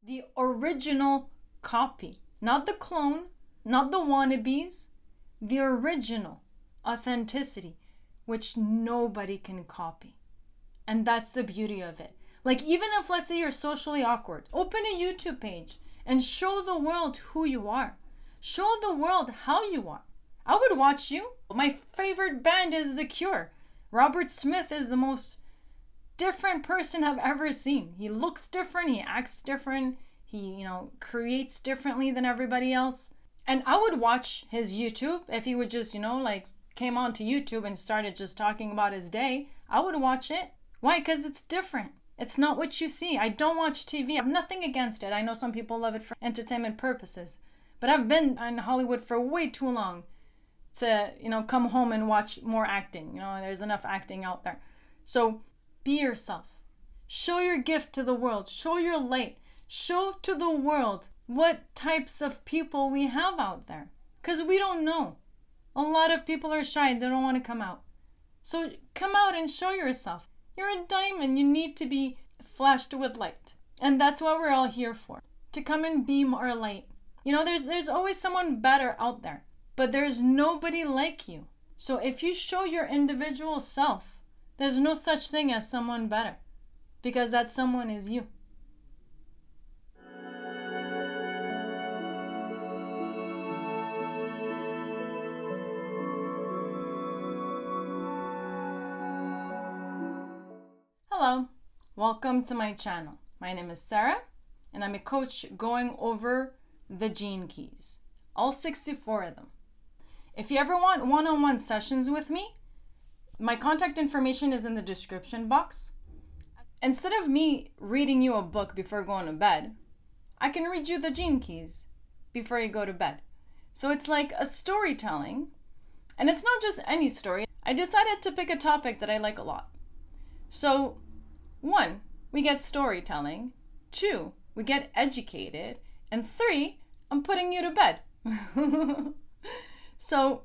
The original copy, not the clone, not the wannabes, the original authenticity, which nobody can copy. And that's the beauty of it. Like, even if, let's say, you're socially awkward, open a YouTube page and show the world who you are. Show the world how you are. I would watch you. My favorite band is The Cure. Robert Smith is the most different person I've ever seen. He looks different, he acts different, he, creates differently than everybody else. And I would watch his YouTube if he would just, came onto YouTube and started just talking about his day. I would watch it. Why? Because it's different. It's not what you see. I don't watch TV. I have nothing against it. I know some people love it for entertainment purposes. But I've been in Hollywood for way too long to, come home and watch more acting. There's enough acting out there. So be yourself. Show your gift to the world. Show your light. Show to the world what types of people we have out there. Because we don't know. A lot of people are shy. They don't want to come out. So come out and show yourself. You're a diamond. You need to be flashed with light. And that's what we're all here for. To come and beam our light. There's always someone better out there. But there's nobody like you. So if you show your individual self, there's no such thing as someone better. Because that someone is you. Hello, welcome to my channel. My name is Sarah, and I'm a coach going over the gene keys, all 64 of them. If you ever want one-on-one sessions with me, my contact information is in the description box. Instead of me reading you a book before going to bed, I can read you the gene keys before you go to bed. So it's like a storytelling, and it's not just any story. I decided to pick a topic that I like a lot. So 1, we get storytelling. 2, we get educated. And 3, I'm putting you to bed. So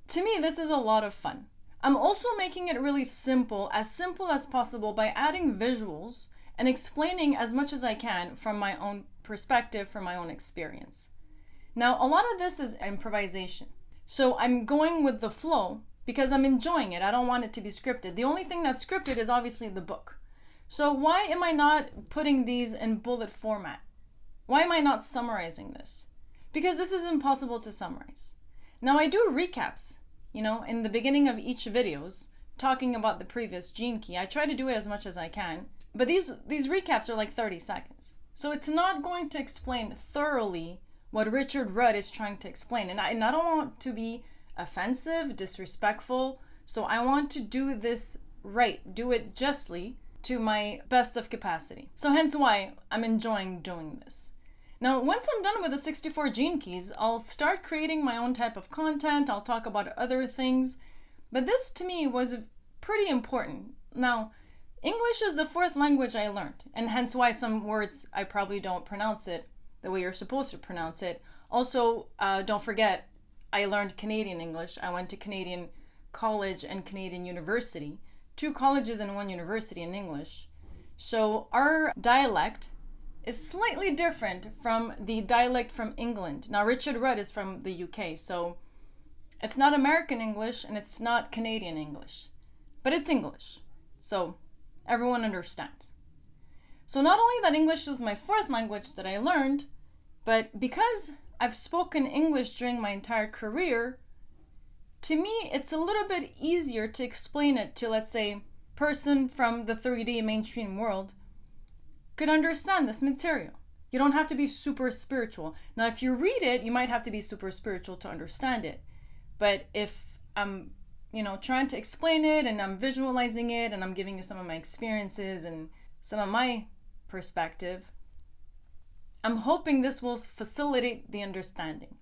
to me, this is a lot of fun. I'm also making it really simple as possible by adding visuals and explaining as much as I can from my own perspective, from my own experience. Now, a lot of this is improvisation. So I'm going with the flow because I'm enjoying it. I don't want it to be scripted. The only thing that's scripted is obviously the book. So why am I not putting these in bullet format? Why am I not summarizing this? Because this is impossible to summarize. Now I do recaps, in the beginning of each videos, talking about the previous gene key. I try to do it as much as I can, but these recaps are like 30 seconds. So it's not going to explain thoroughly what Richard Rudd is trying to explain. And I don't want to be offensive, disrespectful. So I want to do this right, do it justly to my best of capacity. So hence why I'm enjoying doing this. Now, once I'm done with the 64 gene keys, I'll start creating my own type of content. I'll talk about other things. But this to me was pretty important. Now, English is the 4th language I learned, and hence why some words I probably don't pronounce it the way you're supposed to pronounce it. Also, don't forget, I learned Canadian English. I went to Canadian college and Canadian university. 2 colleges and 1 university in English. So our dialect is slightly different from the dialect from England. Now, Richard Rudd is from the UK, so it's not American English and it's not Canadian English, but it's English. So everyone understands. So not only that English was my 4th language that I learned, but because I've spoken English during my entire career, to me, it's a little bit easier to explain it to, let's say, person from the 3D mainstream world could understand this material. You don't have to be super spiritual. Now, if you read it, you might have to be super spiritual to understand it. But if I'm, trying to explain it and I'm visualizing it and I'm giving you some of my experiences and some of my perspective, I'm hoping this will facilitate the understanding.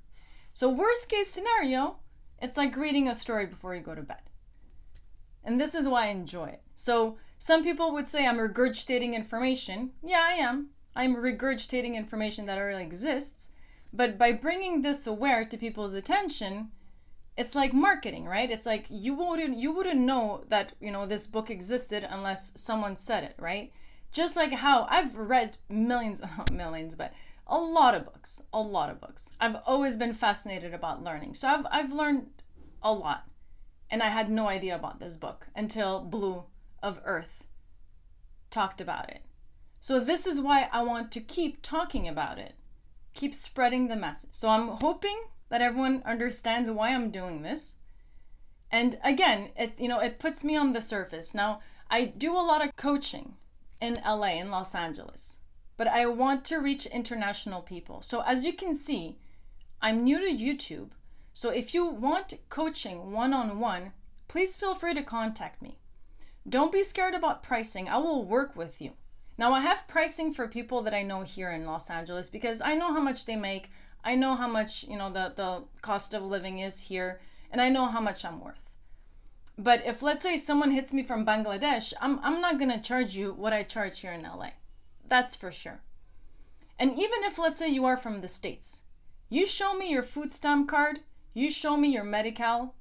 So worst case scenario, it's like reading a story before you go to bed. And this is why I enjoy it. So some people would say I'm regurgitating information. Yeah, I am. I'm regurgitating information that already exists. But by bringing this aware to people's attention, it's like marketing, right? It's like you wouldn't know that, this book existed unless someone said it, right? Just like how I've read millions, not millions, but a lot of books, a lot of books. I've always been fascinated about learning. So I've learned a lot. And I had no idea about this book until Blue of Earth talked about it. So this is why I want to keep talking about it, keep spreading the message. So I'm hoping that everyone understands why I'm doing this. And again, it puts me on the surface. Now, I do a lot of coaching in LA, in Los Angeles, but I want to reach international people. So as you can see, I'm new to YouTube. So if you want coaching one-on-one, please feel free to contact me. Don't be scared about pricing. I will work with you. Now, I have pricing for people that I know here in Los Angeles because I know how much they make. I know how much, the cost of living is here, and I know how much I'm worth. But if, let's say, someone hits me from Bangladesh, I'm not going to charge you what I charge here in LA. That's for sure. And even if, let's say, you are from the States, you show me your food stamp card, you show me your Medi-Cal,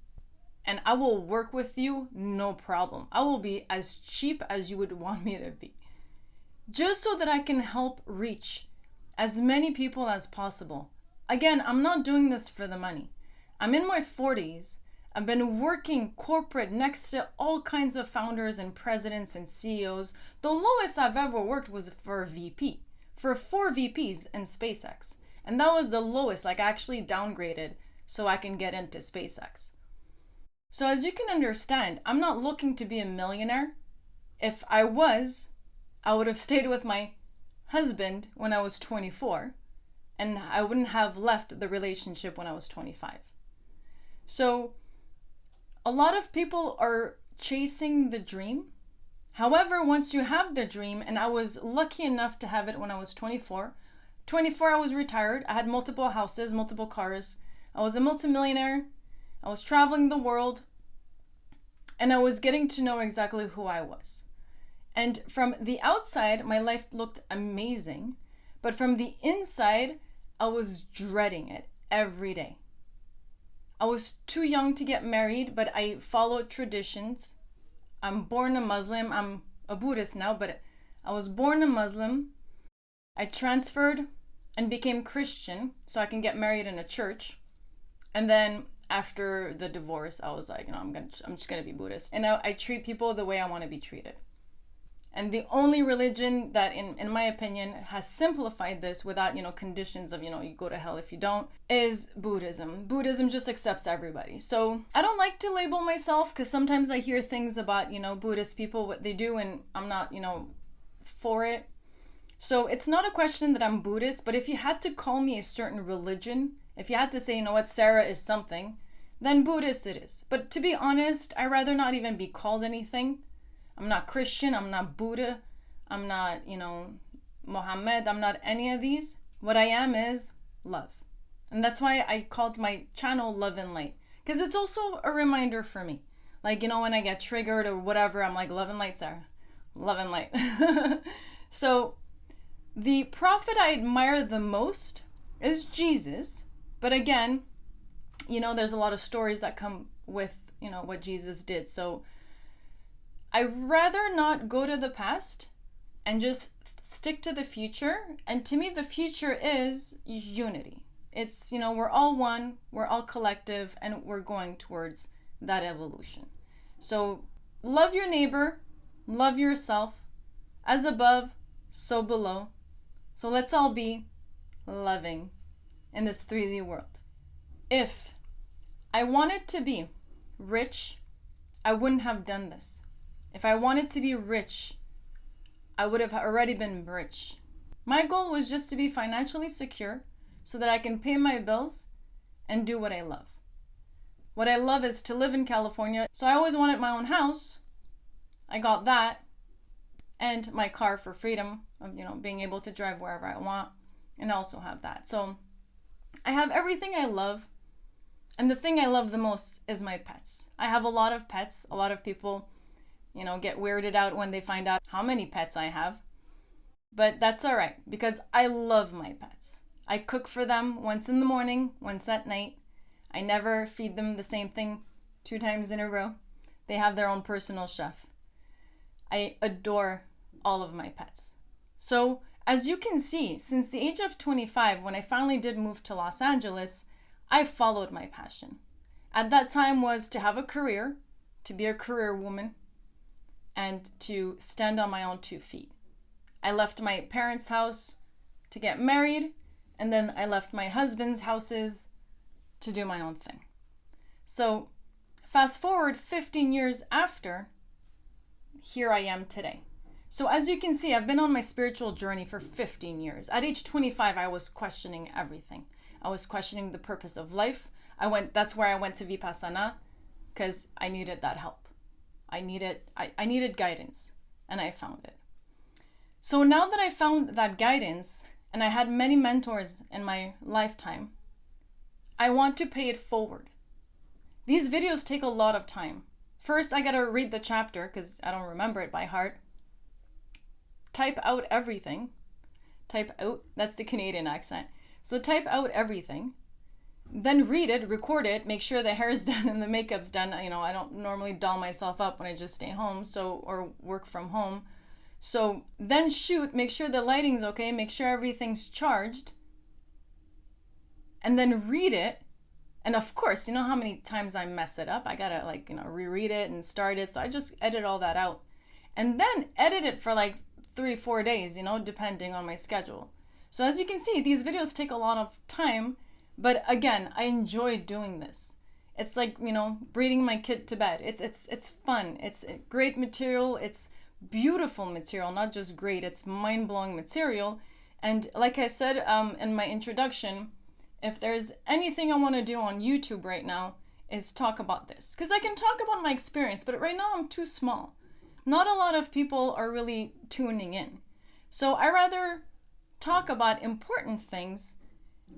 and I will work with you, no problem. I will be as cheap as you would want me to be. Just so that I can help reach as many people as possible. Again, I'm not doing this for the money. I'm in my 40s. I've been working corporate next to all kinds of founders and presidents and CEOs. The lowest I've ever worked was for a VP, for 4 VPs in SpaceX. And that was the lowest, I actually downgraded so I can get into SpaceX. So as you can understand, I'm not looking to be a millionaire. If I was, I would have stayed with my husband when I was 24, and I wouldn't have left the relationship when I was 25. So a lot of people are chasing the dream. However, once you have the dream, and I was lucky enough to have it when I was 24, I was retired. I had multiple houses, multiple cars. I was a multimillionaire. I was traveling the world, and I was getting to know exactly who I was. And from the outside, my life looked amazing, but from the inside, I was dreading it every day. I was too young to get married, but I followed traditions. I'm born a Muslim. I'm a Buddhist now, but I was born a Muslim. I transferred and became Christian so I can get married in a church. And then after the divorce, I was like, I'm just gonna be Buddhist. And I treat people the way I want to be treated. And the only religion that, in my opinion, has simplified this without, conditions of, you go to hell if you don't, is Buddhism. Buddhism just accepts everybody. So I don't like to label myself because sometimes I hear things about, Buddhist people, what they do, and I'm not, for it. So it's not a question that I'm Buddhist, but if you had to call me a certain religion, if you had to say, Sarah is something, then Buddhist it is. But to be honest, I'd rather not even be called anything. I'm not Christian, I'm not Buddha, I'm not, Mohammed, I'm not any of these. What I am is love. And that's why I called my channel Love and Light. Because it's also a reminder for me. Like, when I get triggered or whatever, I'm like, love and light, Sarah. Love and light. So the prophet I admire the most is Jesus. But again, there's a lot of stories that come with, what Jesus did. So I'd rather not go to the past and just stick to the future. And to me, the future is unity. It's, we're all one, we're all collective, and we're going towards that evolution. So love your neighbor, love yourself, as above, so below. So let's all be loving in this 3D world. If I wanted to be rich, I wouldn't have done this. If I wanted to be rich, I would have already been rich. My goal was just to be financially secure so that I can pay my bills and do what I love. What I love is to live in California. So I always wanted my own house. I got that. And my car for freedom of, being able to drive wherever I want and also have that. So I have everything I love. And the thing I love the most is my pets. I have a lot of pets. A lot of people get weirded out when they find out how many pets I have. But that's all right because I love my pets. I cook for them once in the morning, once at night. I never feed them the same thing 2 times in a row. They have their own personal chef. I adore all of my pets. So as you can see, since the age of 25, when I finally did move to Los Angeles, I followed my passion. At that time was to have a career, to be a career woman, and to stand on my own 2 feet. I left my parents' house to get married, and then I left my husband's houses to do my own thing. So fast forward 15 years after, here I am today. So as you can see, I've been on my spiritual journey for 15 years. At age 25, I was questioning everything. I was questioning the purpose of life. That's where I went to Vipassana, because I needed that help. I needed guidance, and I found it. So now that I found that guidance, and I had many mentors in my lifetime, I want to pay it forward. These videos take a lot of time. First, I gotta read the chapter because I don't remember it by heart. Type out everything. Type out, that's the Canadian accent. So type out everything. Then read it, record it, make sure the hair's done and the makeup's done. I don't normally doll myself up when I just stay home, or work from home. So then shoot, make sure the lighting's okay, make sure everything's charged. And then read it. And of course, you know how many times I mess it up? I gotta reread it and start it. So I just edit all that out. And then edit it for 3-4 days, depending on my schedule. So as you can see, these videos take a lot of time. But again, I enjoy doing this. It's like, bringing my kid to bed. It's fun. It's great material. It's beautiful material, not just great. It's mind-blowing material. And like I said in my introduction, if there's anything I want to do on YouTube right now is talk about this. Because I can talk about my experience, but right now I'm too small. Not a lot of people are really tuning in. So I rather talk about important things,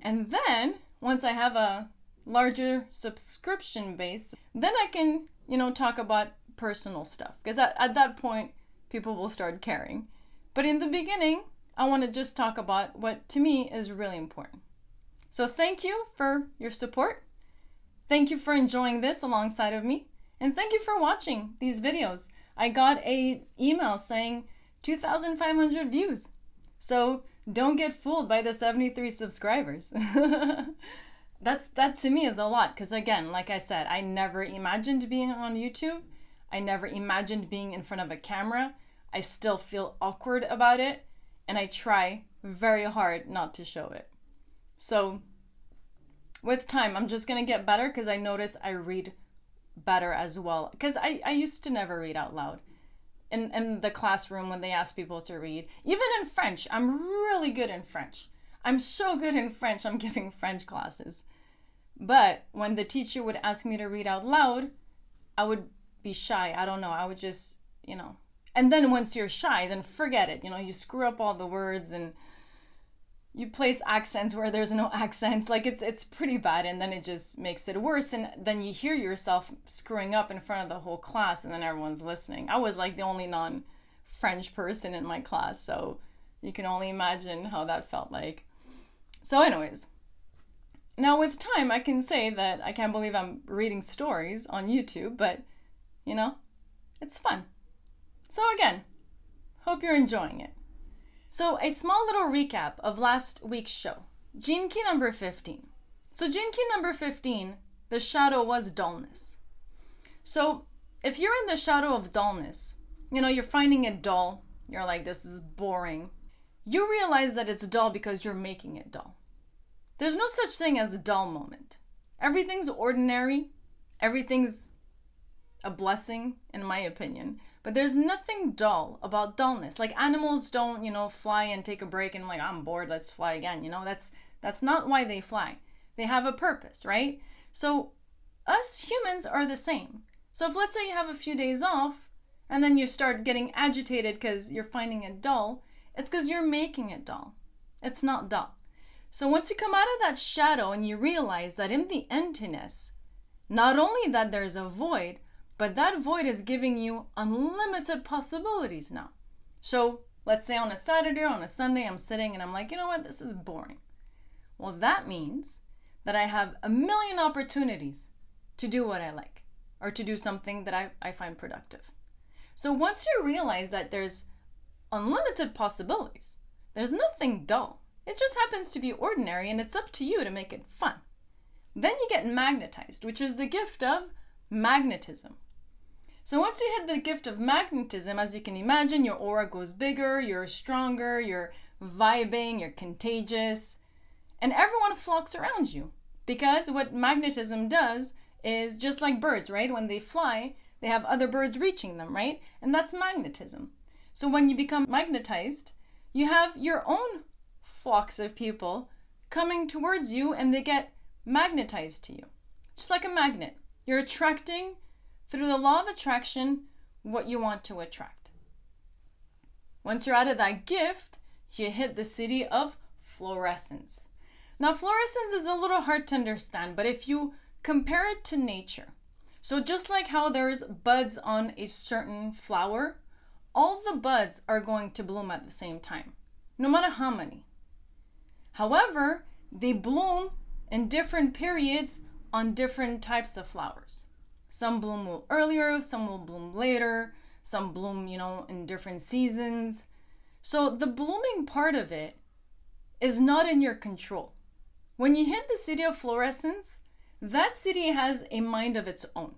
and then once I have a larger subscription base, then I can, talk about personal stuff. Because at that point, people will start caring. But in the beginning, I want to just talk about what to me is really important. So thank you for your support. Thank you for enjoying this alongside of me. And thank you for watching these videos. I got an email saying 2,500 views. So don't get fooled by the 73 subscribers. That to me is a lot, because again, like I said, I never imagined being on YouTube. I never imagined being in front of a camera. I still feel awkward about it, and I try very hard not to show it. So with time, I'm just gonna get better, because I notice I read better as well. Because I used to never read out loud. In the classroom when they ask people to read. Even in French, I'm really good in French. I'm so good in French, I'm giving French classes. But when the teacher would ask me to read out loud, I would be shy. I don't know, I would just, And then once you're shy, then forget it. You screw up all the words and you place accents where there's no accents. It's pretty bad, and then it just makes it worse. And then you hear yourself screwing up in front of the whole class, and then everyone's listening. I was the only non-French person in my class, so you can only imagine how that felt like. So anyways, now with time, I can say that I can't believe I'm reading stories on YouTube, but it's fun. So again, hope you're enjoying it. So a small little recap of last week's show. Gene key number 15. So gene key number 15, the shadow was dullness. So if you're in the shadow of dullness, you're finding it dull, you're like, this is boring. You realize that it's dull because you're making it dull. There's no such thing as a dull moment. Everything's ordinary. Everything's a blessing, in my opinion. But there's nothing dull about dullness. Like animals don't, fly and take a break and I'm bored, let's fly again. That's not why they fly. They have a purpose, right? So us humans are the same. So if let's say you have a few days off and then you start getting agitated because you're finding it dull, it's because you're making it dull. It's not dull. So once you come out of that shadow and you realize that in the emptiness, not only that there's a void, but that void is giving you unlimited possibilities now. So let's say on a Saturday or on a Sunday, I'm sitting and I'm like, you know what, this is boring. Well, that means that I have a million opportunities to do what I like or to do something that I find productive. So once you realize that there's unlimited possibilities. There's nothing dull. It just happens to be ordinary, and it's up to you to make it fun. Then you get magnetized, which is the gift of magnetism. So once you hit the gift of magnetism, as you can imagine, your aura goes bigger, you're stronger, you're vibing, you're contagious, and everyone flocks around you. Because what magnetism does is just like birds, right? When they fly, they have other birds reaching them, right? And that's magnetism. So when you become magnetized, you have your own flocks of people coming towards you, and they get magnetized to you. Just like a magnet. You're attracting, through the law of attraction, what you want to attract. Once you're out of that gift, you hit the city of fluorescence. Now, fluorescence is a little hard to understand, but if you compare it to nature, so just like how there's buds on a certain flower, all the buds are going to bloom at the same time, no matter how many. However, they bloom in different periods on different types of flowers. Some bloom earlier, some will bloom later, some bloom, in different seasons. So the blooming part of it is not in your control. When you hit the city of fluorescence, that city has a mind of its own.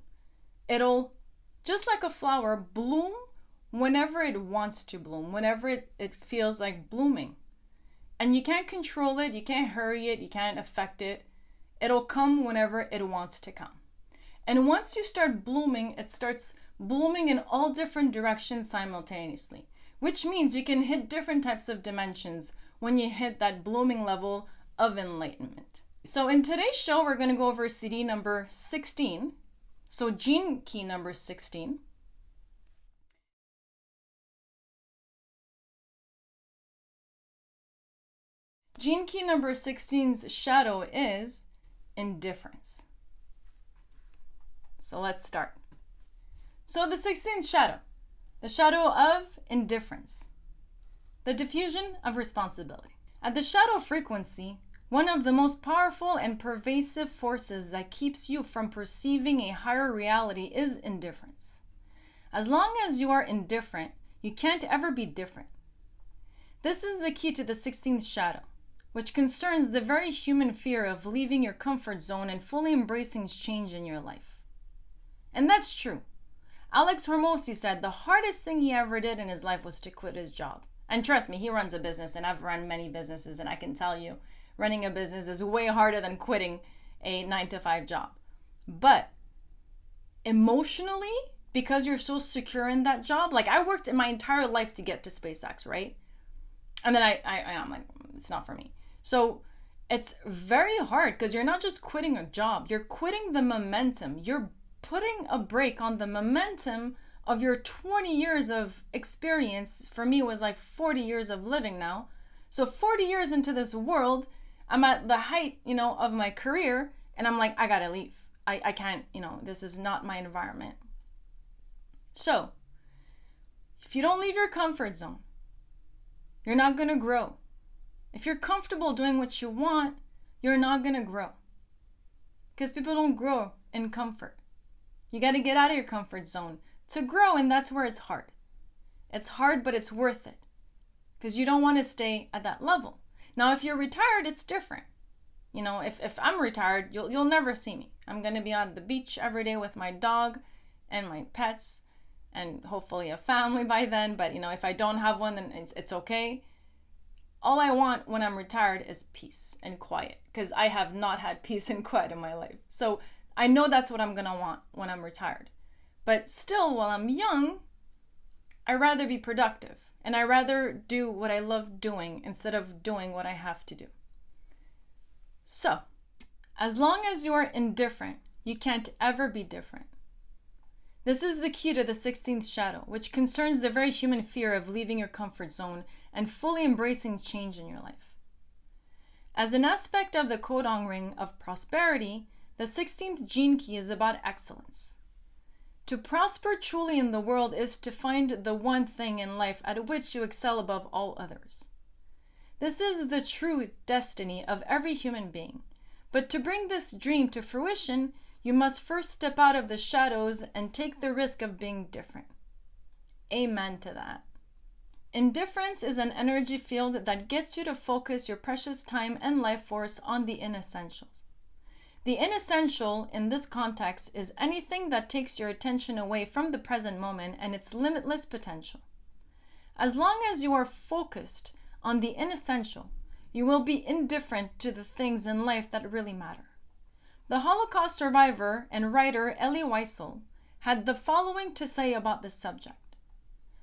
It'll, just like a flower, bloom whenever it wants to bloom, whenever it feels like blooming. And you can't control it, you can't hurry it, you can't affect it. It'll come whenever it wants to come. And once you start blooming, it starts blooming in all different directions simultaneously, which means you can hit different types of dimensions when you hit that blooming level of enlightenment. So in today's show, we're going to go over CD number 16. So gene key number 16. Gene key number 16's shadow is indifference. So let's start. So the 16th shadow, the shadow of indifference, the diffusion of responsibility. At the shadow frequency, one of the most powerful and pervasive forces that keeps you from perceiving a higher reality is indifference. As long as you are indifferent, you can't ever be different. This is the key to the 16th shadow, which concerns the very human fear of leaving your comfort zone and fully embracing change in your life. And that's true. Alex Hormozi said the hardest thing he ever did in his life was to quit his job. And trust me, he runs a business, and I've run many businesses, and I can tell you, running a business is way harder than quitting a 9-to-5 job. But emotionally, because you're so secure in that job, like I worked in my entire life to get to SpaceX, right? And then I'm like, it's not for me. So it's very hard because you're not just quitting a job, you're quitting the momentum. You're putting a break on the momentum of your 20 years of experience. For me, it was like 40 years of living now. So 40 years into this world, I'm at the height, of my career, and I'm like, I gotta leave. I can't, this is not my environment. So if you don't leave your comfort zone, you're not gonna grow. If you're comfortable doing what you want, you're not gonna grow. Because people don't grow in comfort. You got to get out of your comfort zone to grow, and that's where it's hard. It's hard, but it's worth it because you don't want to stay at that level. Now, if you're retired, it's different. If I'm retired, you'll never see me. I'm going to be on the beach every day with my dog and my pets and hopefully a family by then. But, if I don't have one, then it's okay. All I want when I'm retired is peace and quiet because I have not had peace and quiet in my life. So I know that's what I'm going to want when I'm retired. But still, while I'm young, I'd rather be productive. And I'd rather do what I love doing instead of doing what I have to do. So, as long as you are indifferent, you can't ever be different. This is the key to the 16th shadow, which concerns the very human fear of leaving your comfort zone and fully embracing change in your life. As an aspect of the codon ring of prosperity, the 16th gene key is about excellence. To prosper truly in the world is to find the one thing in life at which you excel above all others. This is the true destiny of every human being. But to bring this dream to fruition, you must first step out of the shadows and take the risk of being different. Amen to that. Indifference is an energy field that gets you to focus your precious time and life force on the inessential. The inessential in this context is anything that takes your attention away from the present moment and its limitless potential. As long as you are focused on the inessential, you will be indifferent to the things in life that really matter. The Holocaust survivor and writer Elie Wiesel had the following to say about this subject.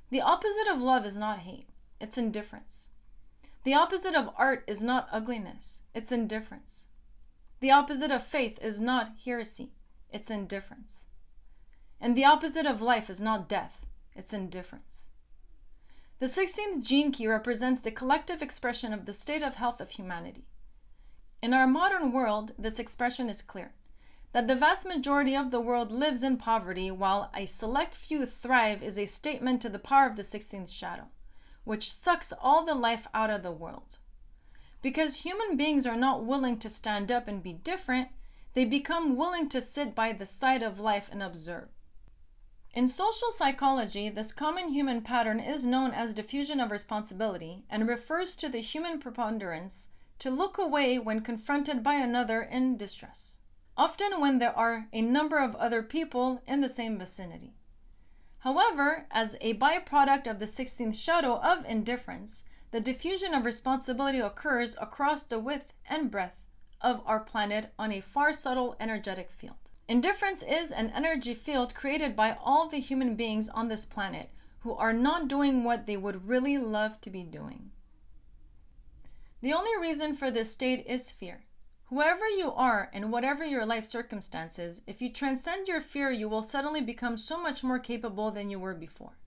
The opposite of love is not hate, it's indifference. The opposite of art is not ugliness, it's indifference. The opposite of faith is not heresy, it's indifference. And the opposite of life is not death, it's indifference. The 16th gene key represents the collective expression of the state of health of humanity. In our modern world, this expression is clear, that the vast majority of the world lives in poverty while a select few thrive is a statement to the power of the 16th shadow, which sucks all the life out of the world. Because human beings are not willing to stand up and be different, they become willing to sit by the side of life and observe. In social psychology, this common human pattern is known as diffusion of responsibility and refers to the human preponderance to look away when confronted by another in distress, often when there are a number of other people in the same vicinity. However, as a byproduct of the 16th shadow of indifference, the diffusion of responsibility occurs across the width and breadth of our planet on a far subtle energetic field. Indifference is an energy field created by all the human beings on this planet who are not doing what they would really love to be doing. The only reason for this state is fear. Whoever you are and whatever your life circumstances, if you transcend your fear, you will suddenly become so much more capable than you were before.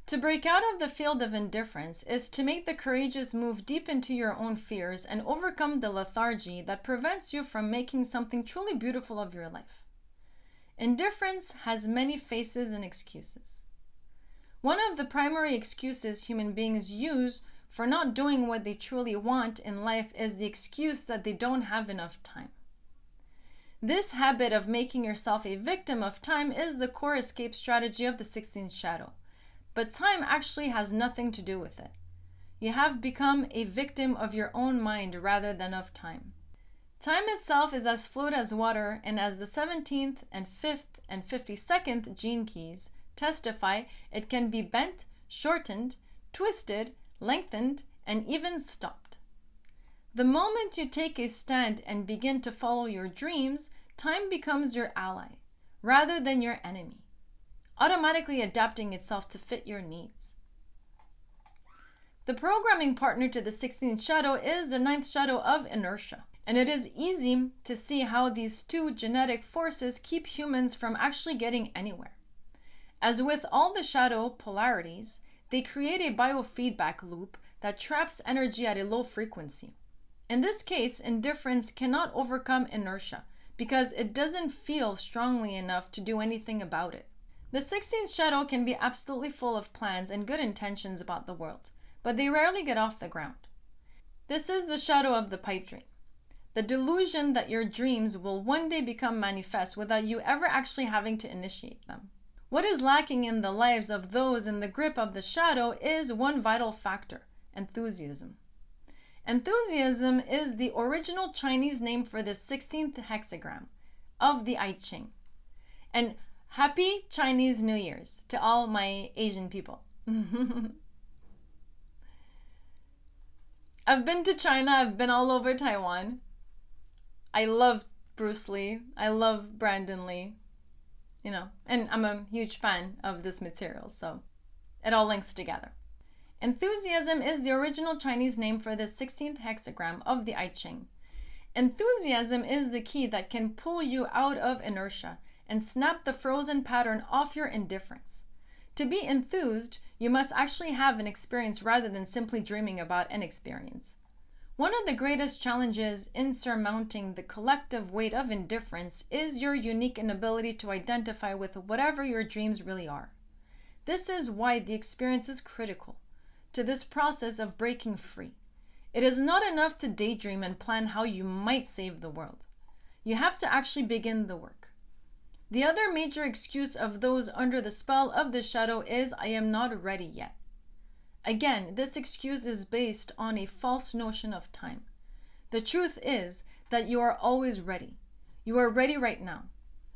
To break out of the field of indifference is to make the courageous move deep into your own fears and overcome the lethargy that prevents you from making something truly beautiful of your life. Indifference has many faces and excuses. One of the primary excuses human beings use for not doing what they truly want in life is the excuse that they don't have enough time. This habit of making yourself a victim of time is the core escape strategy of the 16th shadow. But time actually has nothing to do with it. You have become a victim of your own mind rather than of time. Time itself is as fluid as water, and as the 17th and 5th and 52nd gene keys testify, it can be bent, shortened, twisted, lengthened, and even stopped. The moment you take a stand and begin to follow your dreams, time becomes your ally rather than your enemy, automatically adapting itself to fit your needs. The programming partner to the 16th shadow is the 9th shadow of inertia. And it is easy to see how these two genetic forces keep humans from actually getting anywhere. As with all the shadow polarities, they create a biofeedback loop that traps energy at a low frequency. In this case, indifference cannot overcome inertia because it doesn't feel strongly enough to do anything about it. The 16th shadow can be absolutely full of plans and good intentions about the world, but they rarely get off the ground. This is the shadow of the pipe dream. The delusion that your dreams will one day become manifest without you ever actually having to initiate them. What is lacking in the lives of those in the grip of the shadow is one vital factor: enthusiasm. Enthusiasm is the original Chinese name for the 16th hexagram of the I Ching. And happy Chinese New Year's to all my Asian people. I've been to China, I've been all over Taiwan. I love Bruce Lee, I love Brandon Lee, and I'm a huge fan of this material, so it all links together. Enthusiasm is the original Chinese name for the 16th hexagram of the I Ching. Enthusiasm is the key that can pull you out of inertia and snap the frozen pattern off your indifference. To be enthused, you must actually have an experience rather than simply dreaming about an experience. One of the greatest challenges in surmounting the collective weight of indifference is your unique inability to identify with whatever your dreams really are. This is why the experience is critical to this process of breaking free. It is not enough to daydream and plan how you might save the world. You have to actually begin the work. The other major excuse of those under the spell of the shadow is, I am not ready yet. Again, this excuse is based on a false notion of time. The truth is that you are always ready. You are ready right now.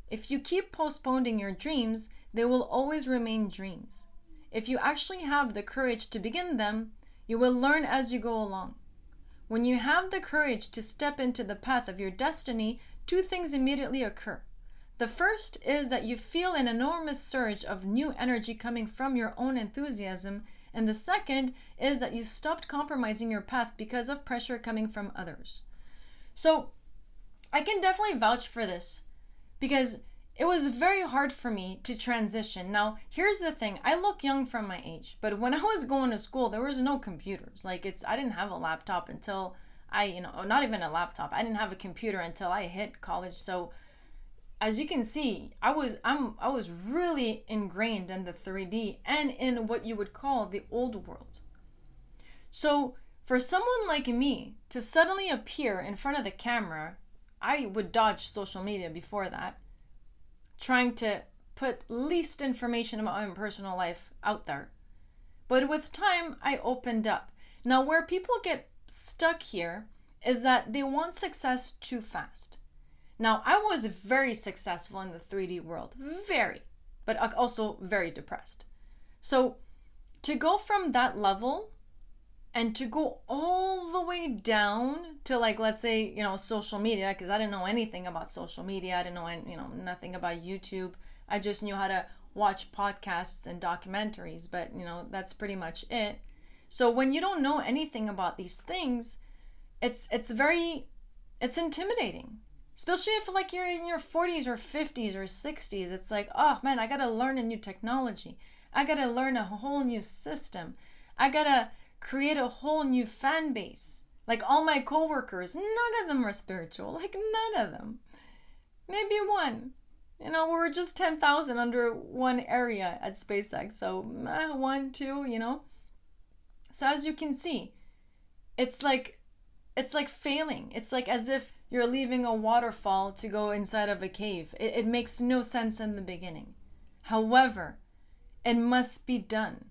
If you keep postponing your dreams, they will always remain dreams. If you actually have the courage to begin them, you will learn as you go along. When you have the courage to step into the path of your destiny, two things immediately occur. The first is that you feel an enormous surge of new energy coming from your own enthusiasm, and the second is that you stopped compromising your path because of pressure coming from others. So I can definitely vouch for this because it was very hard for me to transition. Now, here's the thing. I look young from my age, but when I was going to school, there was no computers. I didn't have a laptop until not even a laptop. I didn't have a computer until I hit college. So as you can see, I was really ingrained in the 3D and in what you would call the old world. So for someone like me to suddenly appear in front of the camera, I would dodge social media before that, trying to put least information about my personal life out there. But with time, I opened up. Now, where people get stuck here is that they want success too fast. Now, I was very successful in the 3D world, but also very depressed. So to go from that level and to go all the way down to let's say, social media, because I didn't know anything about social media. I didn't know, nothing about YouTube. I just knew how to watch podcasts and documentaries, but, that's pretty much it. So when you don't know anything about these things, it's intimidating. Especially if you're in your 40s or 50s or 60s, it's like, oh man, I gotta learn a new technology. I gotta learn a whole new system. I gotta create a whole new fan base. All my coworkers, none of them are spiritual. None of them. Maybe one. We're just 10,000 under one area at SpaceX. So 1, 2, So as you can see, it's like failing. It's as if you're leaving a waterfall to go inside of a cave. It makes no sense in the beginning. However, it must be done.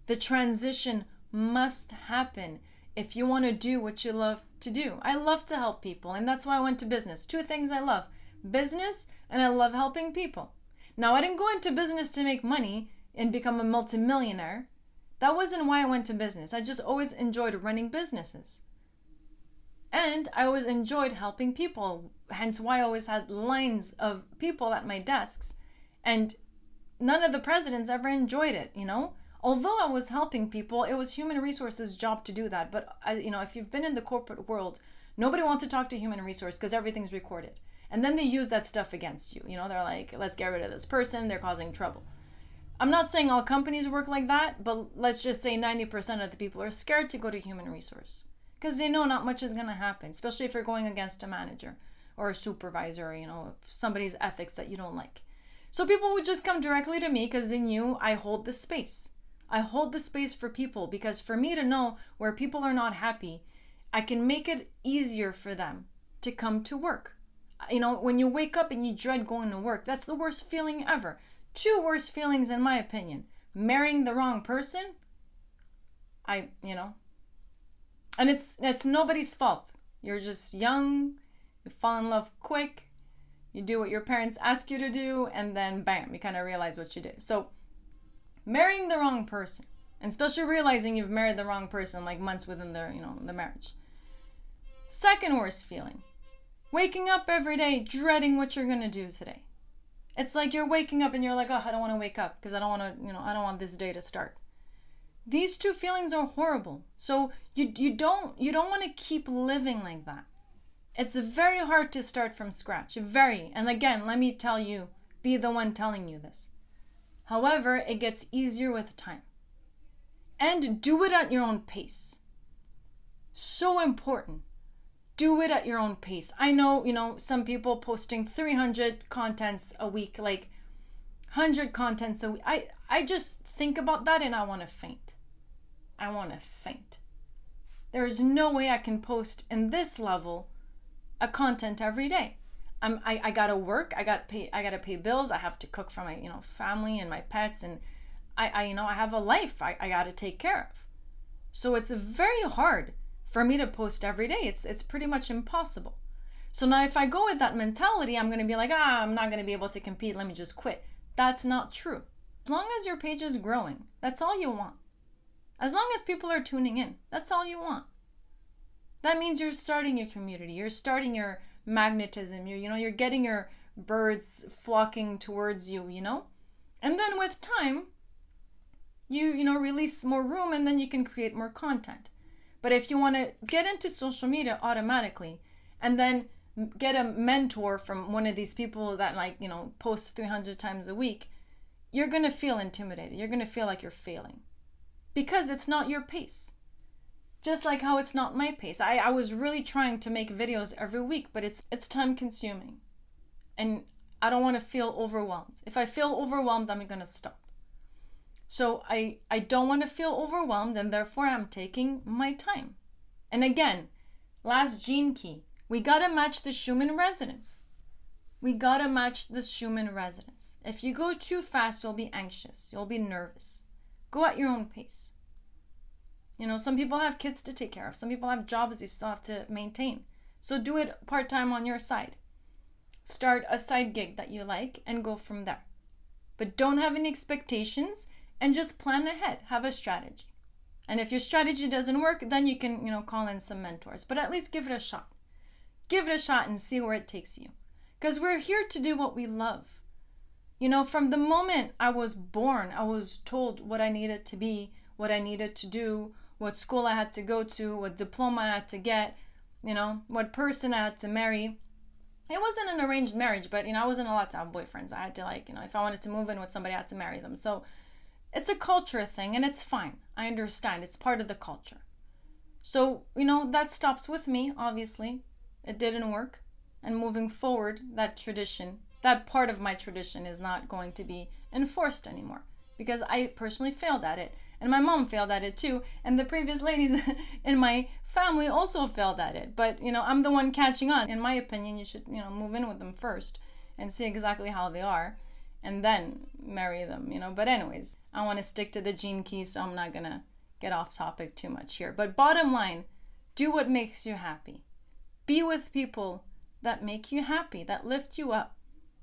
The transition must happen if you want to do what you love to do. I love to help people, and that's why I went to business. Two things I love: business, and I love helping people. Now, I didn't go into business to make money and become a multimillionaire. That wasn't why I went to business. I just always enjoyed running businesses. And I always enjoyed helping people, hence why I always had lines of people at my desks. And none of the presidents ever enjoyed it, Although I was helping people, it was human resources' job to do that. But, if you've been in the corporate world, nobody wants to talk to human resource because everything's recorded. And then they use that stuff against you. They're like, let's get rid of this person. They're causing trouble. I'm not saying all companies work like that, but let's just say 90% of the people are scared to go to human resource because they know not much is going to happen, especially if you're going against a manager or a supervisor, somebody's ethics that you don't like. So people would just come directly to me because they knew I hold the space. I hold the space for people because for me to know where people are not happy, I can make it easier for them to come to work. When you wake up and you dread going to work, that's the worst feeling ever. Two worst feelings in my opinion: marrying the wrong person, and it's nobody's fault. You're just young, you fall in love quick, you do what your parents ask you to do, and then bam, you kind of realize what you did. So marrying the wrong person, and especially realizing you've married the wrong person months within the marriage. Second worst feeling: waking up every day dreading what you're going to do today. It's like you're waking up and you're like, oh, I don't want to wake up because I don't want to, I don't want this day to start. These two feelings are horrible. So you don't want to keep living like that. It's very hard to start from scratch. Very. And again, let me tell you, be the one telling you this. However, it gets easier with time. And do it at your own pace. So important. Do it at your own pace. I know, some people posting 300 contents a week, 100 contents a week. I just think about that and I want to faint. I want to faint. There's no way I can post in this level a content every day. I gotta work. I gotta pay bills. I have to cook for my family and my pets, and I have a life I gotta take care of. So it's very hard for me to post every day. It's pretty much impossible. So now if I go with that mentality, I'm going to be like, I'm not going to be able to compete. Let me just quit. That's not true. As long as your page is growing, that's all you want. As long as people are tuning in, that's all you want. That means you're starting your community. You're starting your magnetism. You're getting your birds flocking towards you, And then with time, you release more room, and then you can create more content. But if you want to get into social media automatically and then get a mentor from one of these people that post 300 times a week, you're going to feel intimidated. You're going to feel like you're failing because it's not your pace. Just like how it's not my pace. I was really trying to make videos every week, but it's time consuming. And I don't want to feel overwhelmed. If I feel overwhelmed, I'm going to stop. So I don't want to feel overwhelmed, and therefore I'm taking my time. And again, last gene key, we got to match the Schumann resonance. We got to match the Schumann resonance. If you go too fast, you'll be anxious. You'll be nervous. Go at your own pace. Some people have kids to take care of. Some people have jobs they still have to maintain. So do it part-time on your side. Start a side gig that you like and go from there. But don't have any expectations and just plan ahead. Have a strategy. And if your strategy doesn't work, then you can, call in some mentors. But at least give it a shot. Give it a shot and see where it takes you. Because we're here to do what we love. From the moment I was born, I was told what I needed to be, what I needed to do, what school I had to go to, what diploma I had to get, what person I had to marry. It wasn't an arranged marriage, but, I wasn't allowed to have boyfriends. I had to, if I wanted to move in with somebody, I had to marry them. So it's a culture thing, and it's fine. I understand. It's part of the culture. So, that stops with me, obviously. It didn't work. And moving forward, that tradition, that part of my tradition is not going to be enforced anymore because I personally failed at it. And my mom failed at it too. And the previous ladies in my family also failed at it. But, I'm the one catching on. In my opinion, you should, move in with them first and see exactly how they are and then marry them, But anyways, I want to stick to the gene key, so I'm not going to get off topic too much here. But bottom line, do what makes you happy. Be with people that make you happy, that lift you up,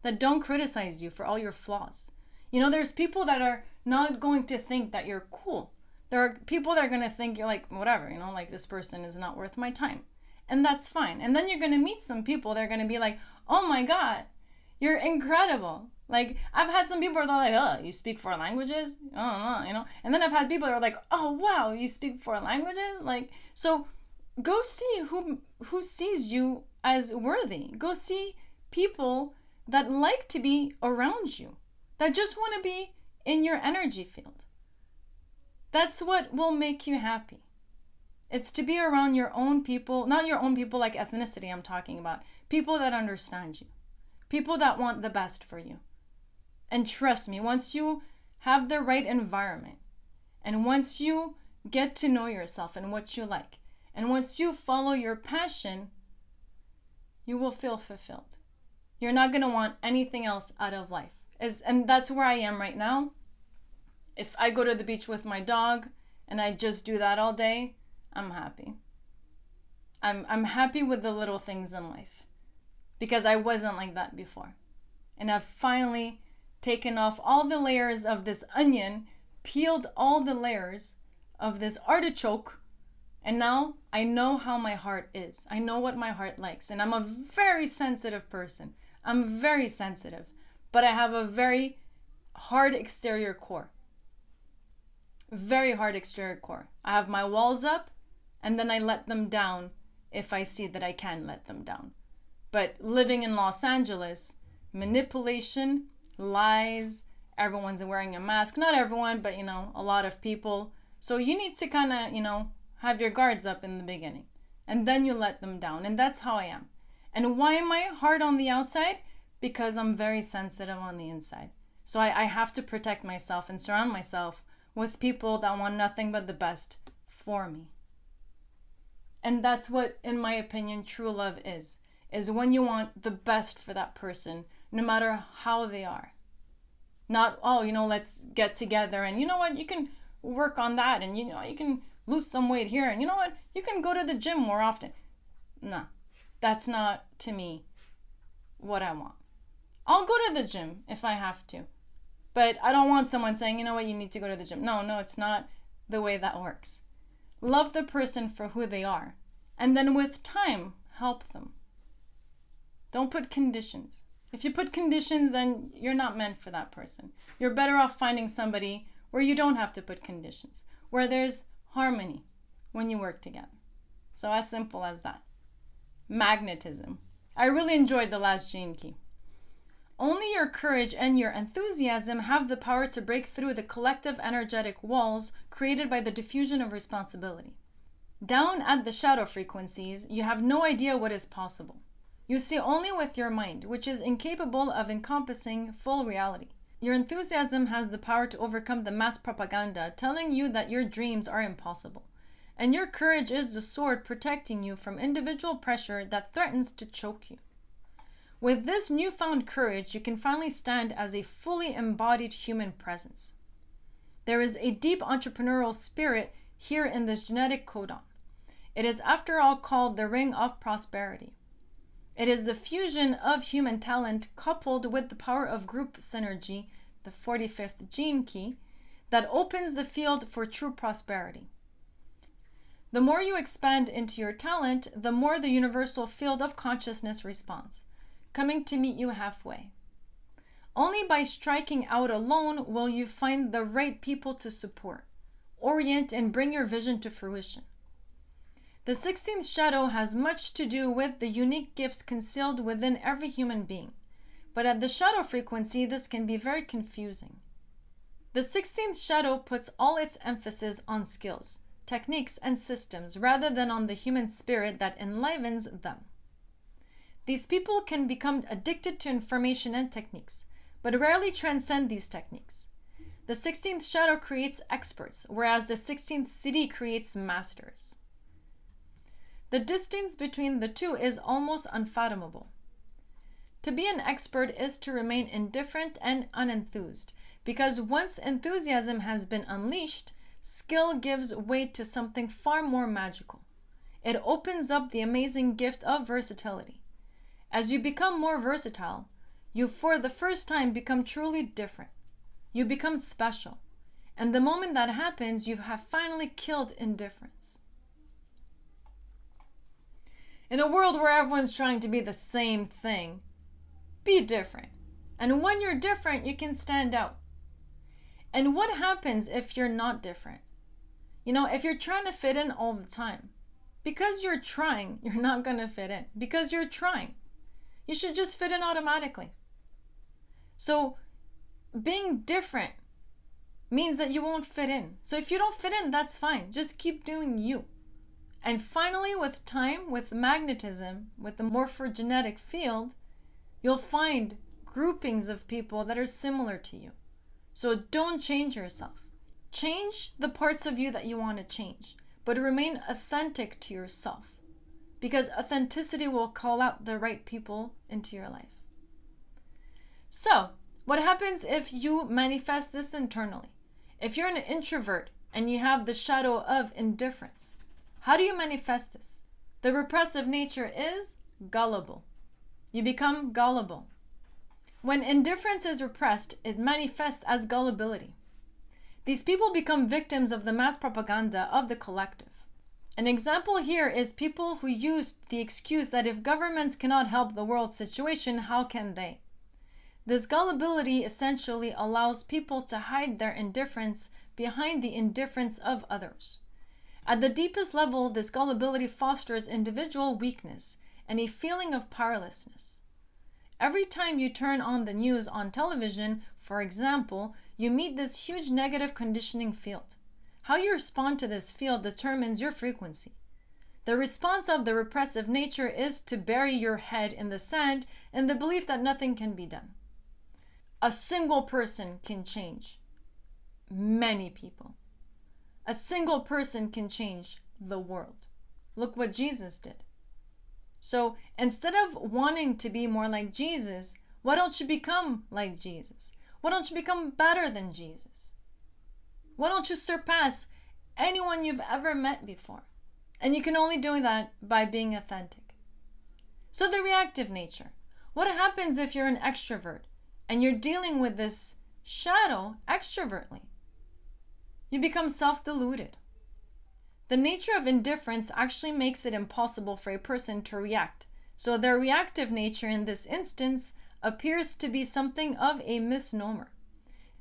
that don't criticize you for all your flaws. There's people that are not going to think that you're cool. There are people that are going to think you're like, whatever, this person is not worth my time. And that's fine. And then you're going to meet some people that are going to be like, oh my God, you're incredible. Like, I've had some people that are like, oh, you speak 4 languages? I don't know, And then I've had people that are like, oh, wow, you speak 4 languages? So go see who sees you as worthy. Go see people that like to be around you, that just want to be in your energy field. That's what will make you happy. It's to be around your own people, not your own people like ethnicity I'm talking about, people that understand you, people that want the best for you. And trust me, once you have the right environment, and once you get to know yourself and what you like, and once you follow your passion, you will feel fulfilled. You're not going to want anything else out of life. And that's where I am right now. If I go to the beach with my dog and I just do that all day, I'm happy. I'm happy with the little things in life because I wasn't like that before. And I've finally taken off all the layers of this onion, peeled all the layers of this artichoke, and now I know how my heart is. I know what my heart likes. And I'm a very sensitive person. I'm very sensitive. But I have a very hard exterior core. Very hard exterior core. I have my walls up, and then I let them down if I see that I can let them down. But living in Los Angeles, manipulation, lies, everyone's wearing a mask. Not everyone, but, a lot of people. So you need to kind of, have your guards up in the beginning. And then you let them down. And that's how I am. And why am I hard on the outside? Because I'm very sensitive on the inside. So I have to protect myself and surround myself with people that want nothing but the best for me. And that's what, in my opinion, true love is when you want the best for that person, no matter how they are. Not, let's get together and you can work on that and, you can lose some weight here. And you know what? You can go to the gym more often. No, that's not, to me, what I want. I'll go to the gym if I have to. But I don't want someone saying, you know what, you need to go to the gym. No, it's not the way that works. Love the person for who they are. And then with time, help them. Don't put conditions. If you put conditions, then you're not meant for that person. You're better off finding somebody where you don't have to put conditions, where there's harmony when you work together. So as simple as that. Magnetism. I really enjoyed the last gene key. Only your courage and your enthusiasm have the power to break through the collective energetic walls created by the diffusion of responsibility. Down at the shadow frequencies, you have no idea what is possible. You see only with your mind, which is incapable of encompassing full reality. Your enthusiasm has the power to overcome the mass propaganda telling you that your dreams are impossible. And your courage is the sword protecting you from individual pressure that threatens to choke you. With this newfound courage, you can finally stand as a fully embodied human presence. There is a deep entrepreneurial spirit here in this genetic codon. It is, after all, called the ring of prosperity. It is the fusion of human talent coupled with the power of group synergy, the 45th gene key, that opens the field for true prosperity. The more you expand into your talent, the more the universal field of consciousness responds, coming to meet you halfway. Only by striking out alone will you find the right people to support, orient, and bring your vision to fruition. The 16th shadow has much to do with the unique gifts concealed within every human being, but at the shadow frequency, this can be very confusing. The 16th shadow puts all its emphasis on skills, techniques, and systems rather than on the human spirit that enlivens them. These people can become addicted to information and techniques, but rarely transcend these techniques. The 16th shadow creates experts, whereas the 16th city creates masters. The distance between the two is almost unfathomable. To be an expert is to remain indifferent and unenthused, because once enthusiasm has been unleashed, skill gives way to something far more magical. It opens up the amazing gift of versatility. As you become more versatile, you for the first time become truly different. You become special. And the moment that happens, you have finally killed indifference. In a world where everyone's trying to be the same thing, be different. And when you're different, you can stand out. And what happens if you're not different? If you're trying to fit in all the time, because you're trying, you're not going to fit in. Because you're trying. You should just fit in automatically. So being different means that you won't fit in. So if you don't fit in, that's fine. Just keep doing you. And finally, with time, with magnetism, with the morphogenetic field, you'll find groupings of people that are similar to you. So don't change yourself. Change the parts of you that you want to change, but remain authentic to yourself, because authenticity will call out the right people into your life. So, what happens if you manifest this internally? If you're an introvert and you have the shadow of indifference, how do you manifest this? The repressive nature is gullible. You become gullible. When indifference is repressed, it manifests as gullibility. These people become victims of the mass propaganda of the collective. An example here is people who use the excuse that if governments cannot help the world's situation, how can they? This gullibility essentially allows people to hide their indifference behind the indifference of others. At the deepest level, this gullibility fosters individual weakness and a feeling of powerlessness. Every time you turn on the news on television, for example, you meet this huge negative conditioning field. How you respond to this field determines your frequency. The response of the repressive nature is to bury your head in the sand in the belief that nothing can be done. A single person can change many people. A single person can change the world. Look what Jesus did. So instead of wanting to be more like Jesus, why don't you become like Jesus? Why don't you become better than Jesus? Why don't you surpass anyone you've ever met before. And you can only do that by being authentic. So the reactive nature. What happens if you're an extrovert and you're dealing with this shadow extrovertly? You become self-deluded. The nature of indifference actually makes it impossible for a person to react. So their reactive nature in this instance appears to be something of a misnomer.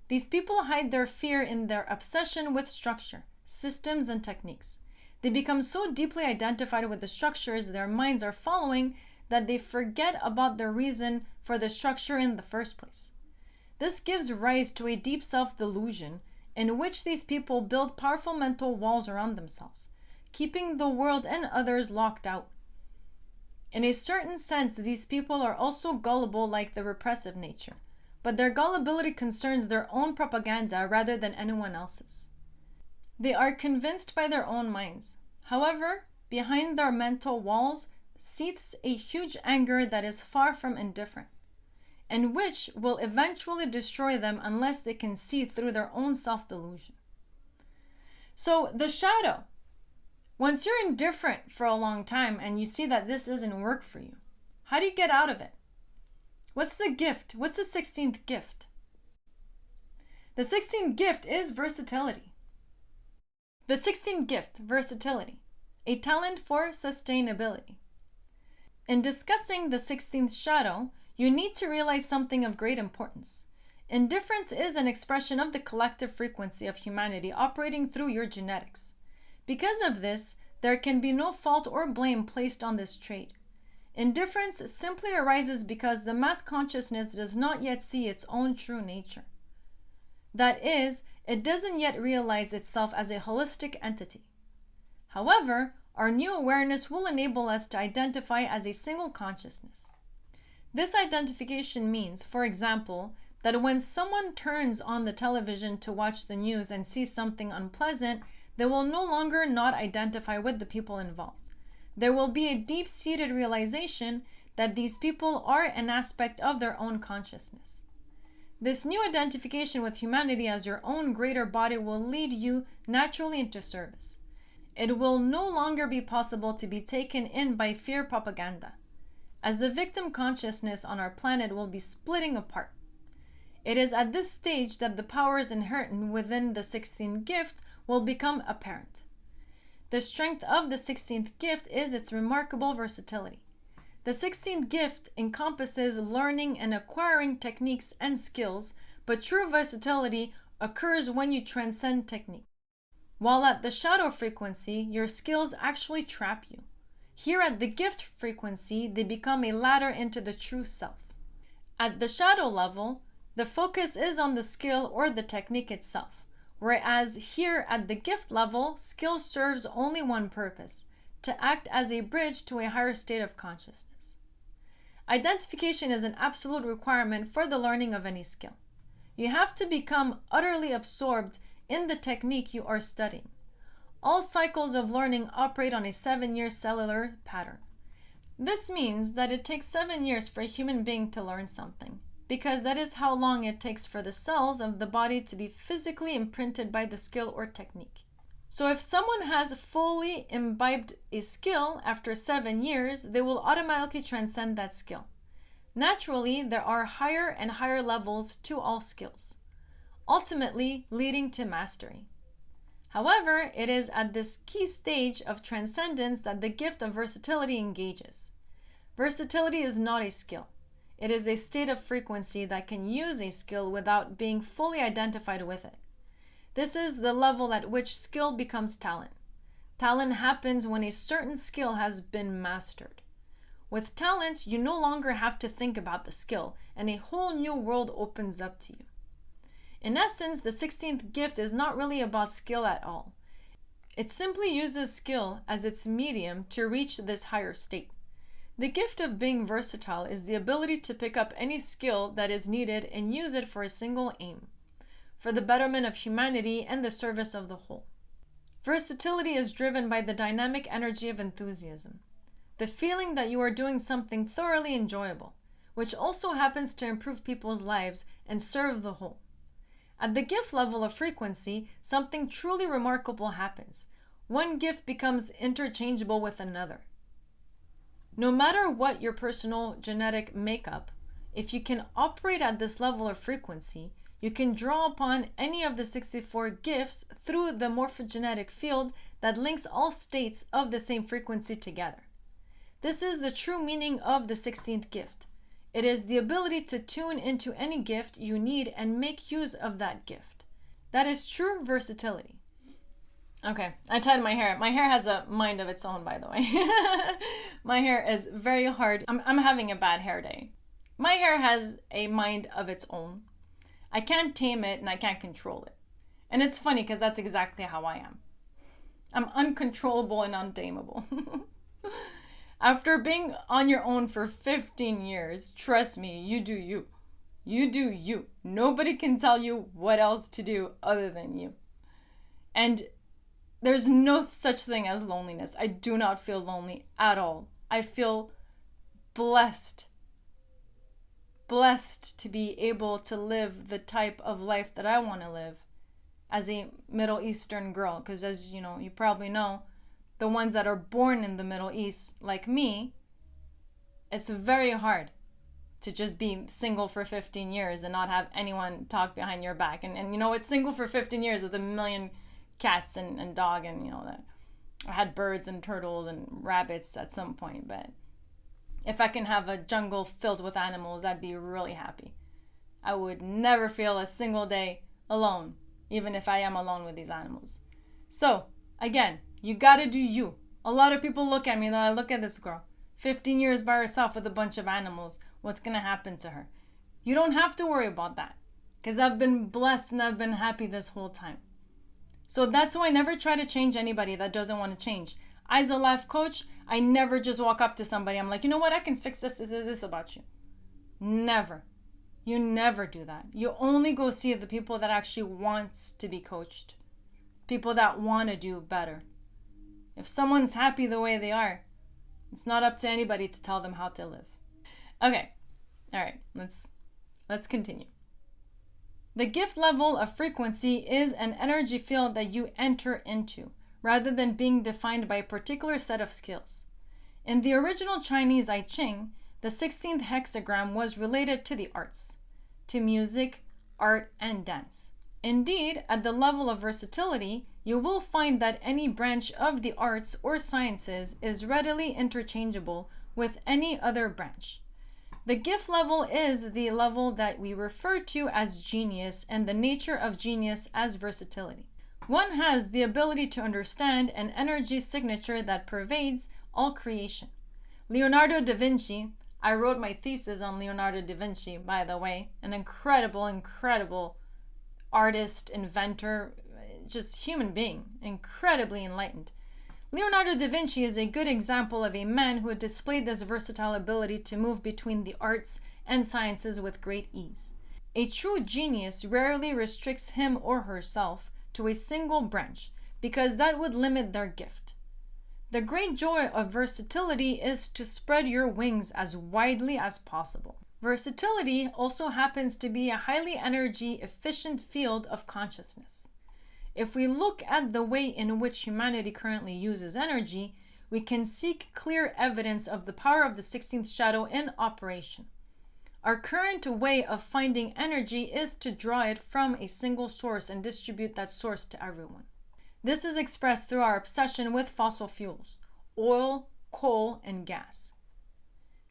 These people hide their fear in their obsession with structure, systems, and techniques. They become so deeply identified with the structures their minds are following that they forget about the reason for the structure in the first place. This gives rise to a deep self-delusion in which these people build powerful mental walls around themselves, keeping the world and others locked out. In a certain sense, these people are also gullible like the repressive nature, but their gullibility concerns their own propaganda rather than anyone else's. They are convinced by their own minds. However, behind their mental walls seethes a huge anger that is far from indifferent, and which will eventually destroy them unless they can see through their own self-delusion. So the shadow. Once you're indifferent for a long time and you see that this doesn't work for you, how do you get out of it? What's the gift? What's the 16th gift? The 16th gift is versatility. The 16th gift, versatility, a talent for sustainability. In discussing the 16th shadow, you need to realize something of great importance. Indifference is an expression of the collective frequency of humanity operating through your genetics. Because of this, there can be no fault or blame placed on this trait. Indifference simply arises because the mass consciousness does not yet see its own true nature. That is, it doesn't yet realize itself as a holistic entity. However, our new awareness will enable us to identify as a single consciousness. This identification means, for example, that when someone turns on the television to watch the news and sees something unpleasant, they will no longer not identify with the people involved. There will be a deep-seated realization that these people are an aspect of their own consciousness. This new identification with humanity as your own greater body will lead you naturally into service. It will no longer be possible to be taken in by fear propaganda, as the victim consciousness on our planet will be splitting apart. It is at this stage that the powers inherent within the 16th gift will become apparent. The strength of the 16th gift is its remarkable versatility. The 16th gift encompasses learning and acquiring techniques and skills, but true versatility occurs when you transcend technique. While at the shadow frequency, your skills actually trap you. Here at the gift frequency, they become a ladder into the true self. At the shadow level, the focus is on the skill or the technique itself, whereas here at the gift level, skill serves only one purpose: to act as a bridge to a higher state of consciousness. Identification is an absolute requirement for the learning of any skill. You have to become utterly absorbed in the technique you are studying. All cycles of learning operate on a 7-year cellular pattern. This means that it takes 7 years for a human being to learn something, because that is how long it takes for the cells of the body to be physically imprinted by the skill or technique. So if someone has fully imbibed a skill after 7 years, they will automatically transcend that skill. Naturally, there are higher and higher levels to all skills, ultimately leading to mastery. However, it is at this key stage of transcendence that the gift of versatility engages. Versatility is not a skill. It is a state of frequency that can use a skill without being fully identified with it. This is the level at which skill becomes talent. Talent happens when a certain skill has been mastered. With talent, you no longer have to think about the skill, and a whole new world opens up to you. In essence, the 16th gift is not really about skill at all. It simply uses skill as its medium to reach this higher state. The gift of being versatile is the ability to pick up any skill that is needed and use it for a single aim, for the betterment of humanity and the service of the whole. Versatility is driven by the dynamic energy of enthusiasm, the feeling that you are doing something thoroughly enjoyable, which also happens to improve people's lives and serve the whole. At the gift level of frequency, something truly remarkable happens. One gift becomes interchangeable with another. No matter what your personal genetic makeup, if you can operate at this level of frequency, you can draw upon any of the 64 gifts through the morphogenetic field that links all states of the same frequency together. This is the true meaning of the 16th gift. It is the ability to tune into any gift you need and make use of that gift. That is true versatility. Okay, I tied my hair. My hair has a mind of its own, by the way. My hair is very hard. I'm having a bad hair day. My hair has a mind of its own. I can't tame it and I can't control it. And it's funny because that's exactly how I am. I'm uncontrollable and untamable. After being on your own for 15 years, trust me, you do you. You do you. Nobody can tell you what else to do other than you. And there's no such thing as loneliness. I do not feel lonely at all. I feel blessed. Blessed to be able to live the type of life that I want to live as a Middle Eastern girl. Because as you know, you probably know, the ones that are born in the Middle East, like me, it's very hard to just be single for 15 years and not have anyone talk behind your back. And you know, it's single for 15 years with a million cats and dog, and you know, that I had birds and turtles and rabbits at some point, but if I can have a jungle filled with animals, I'd be really happy. I would never feel a single day alone, even if I am alone with these animals. So, again, you gotta do you. A lot of people look at me and I look at this girl, 15 years by herself with a bunch of animals. What's gonna happen to her? You don't have to worry about that, because I've been blessed and I've been happy this whole time. So that's why I never try to change anybody that doesn't want to change. As a life coach, I never just walk up to somebody. I'm like, you know what? I can fix this about you. Never. You never do that. You only go see the people that actually wants to be coached. People that want to do better. If someone's happy the way they are, it's not up to anybody to tell them how to live. Okay. All right. Let's continue. The gift level of frequency is an energy field that you enter into, rather than being defined by a particular set of skills. In the original Chinese I Ching, the 16th hexagram was related to the arts, to music, art, and dance. Indeed, at the level of versatility, you will find that any branch of the arts or sciences is readily interchangeable with any other branch. The gift level is the level that we refer to as genius, and the nature of genius as versatility. One has the ability to understand an energy signature that pervades all creation. Leonardo da Vinci, I wrote my thesis on Leonardo da Vinci, by the way, an incredible artist, inventor, just human being, incredibly enlightened. Leonardo da Vinci is a good example of a man who displayed this versatile ability to move between the arts and sciences with great ease. A true genius rarely restricts him or herself to a single branch, because that would limit their gift. The great joy of versatility is to spread your wings as widely as possible. Versatility also happens to be a highly energy efficient field of consciousness. If we look at the way in which humanity currently uses energy, we can seek clear evidence of the power of the 16th shadow in operation. Our current way of finding energy is to draw it from a single source and distribute that source to everyone. This is expressed through our obsession with fossil fuels, oil, coal, and gas.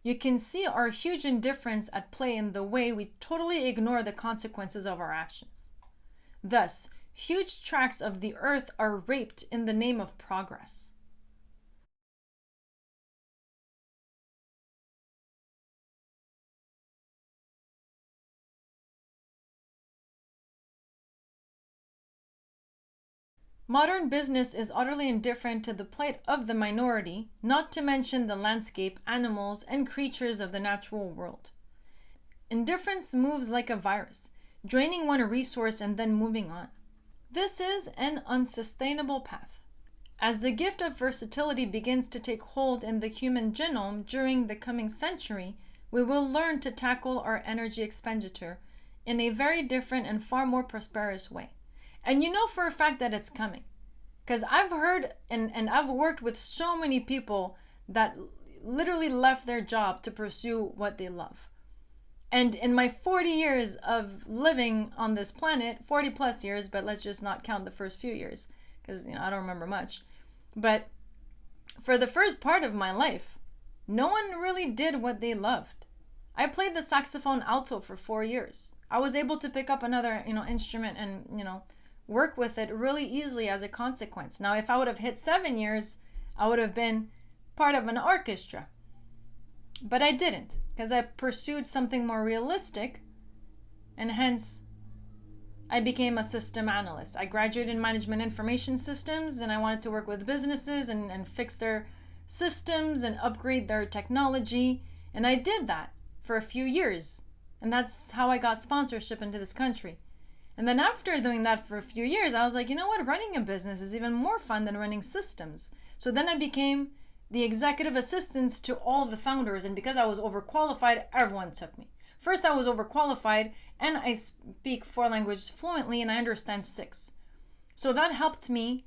You can see our huge indifference at play in the way we totally ignore the consequences of our actions. Thus, huge tracts of the earth are raped in the name of progress. Modern business is utterly indifferent to the plight of the minority, not to mention the landscape, animals, and creatures of the natural world. Indifference moves like a virus, draining one resource and then moving on. This is an unsustainable path. As the gift of versatility begins to take hold in the human genome during the coming century, we will learn to tackle our energy expenditure in a very different and far more prosperous way. And you know for a fact that it's coming. Because I've heard and I've worked with so many people that literally left their job to pursue what they love. And in my 40 years of living on this planet, 40 plus years, but let's just not count the first few years because I don't remember much. But for the first part of my life, no one really did what they loved. I played the saxophone alto for 4 years. I was able to pick up another, instrument and, work with it really easily as a consequence. Now, if I would have hit 7 years, I would have been part of an orchestra. But I didn't, because I pursued something more realistic, and hence I became a system analyst. I graduated in management information systems, and I wanted to work with businesses and fix their systems and upgrade their technology. And I did that for a few years. And that's how I got sponsorship into this country. And then after doing that for a few years, I was like, you know what? Running a business is even more fun than running systems. So then I became the executive assistant to all of the founders. And because I was overqualified, everyone took me. First, I was overqualified, and I speak 4 languages fluently, and I understand 6. So that helped me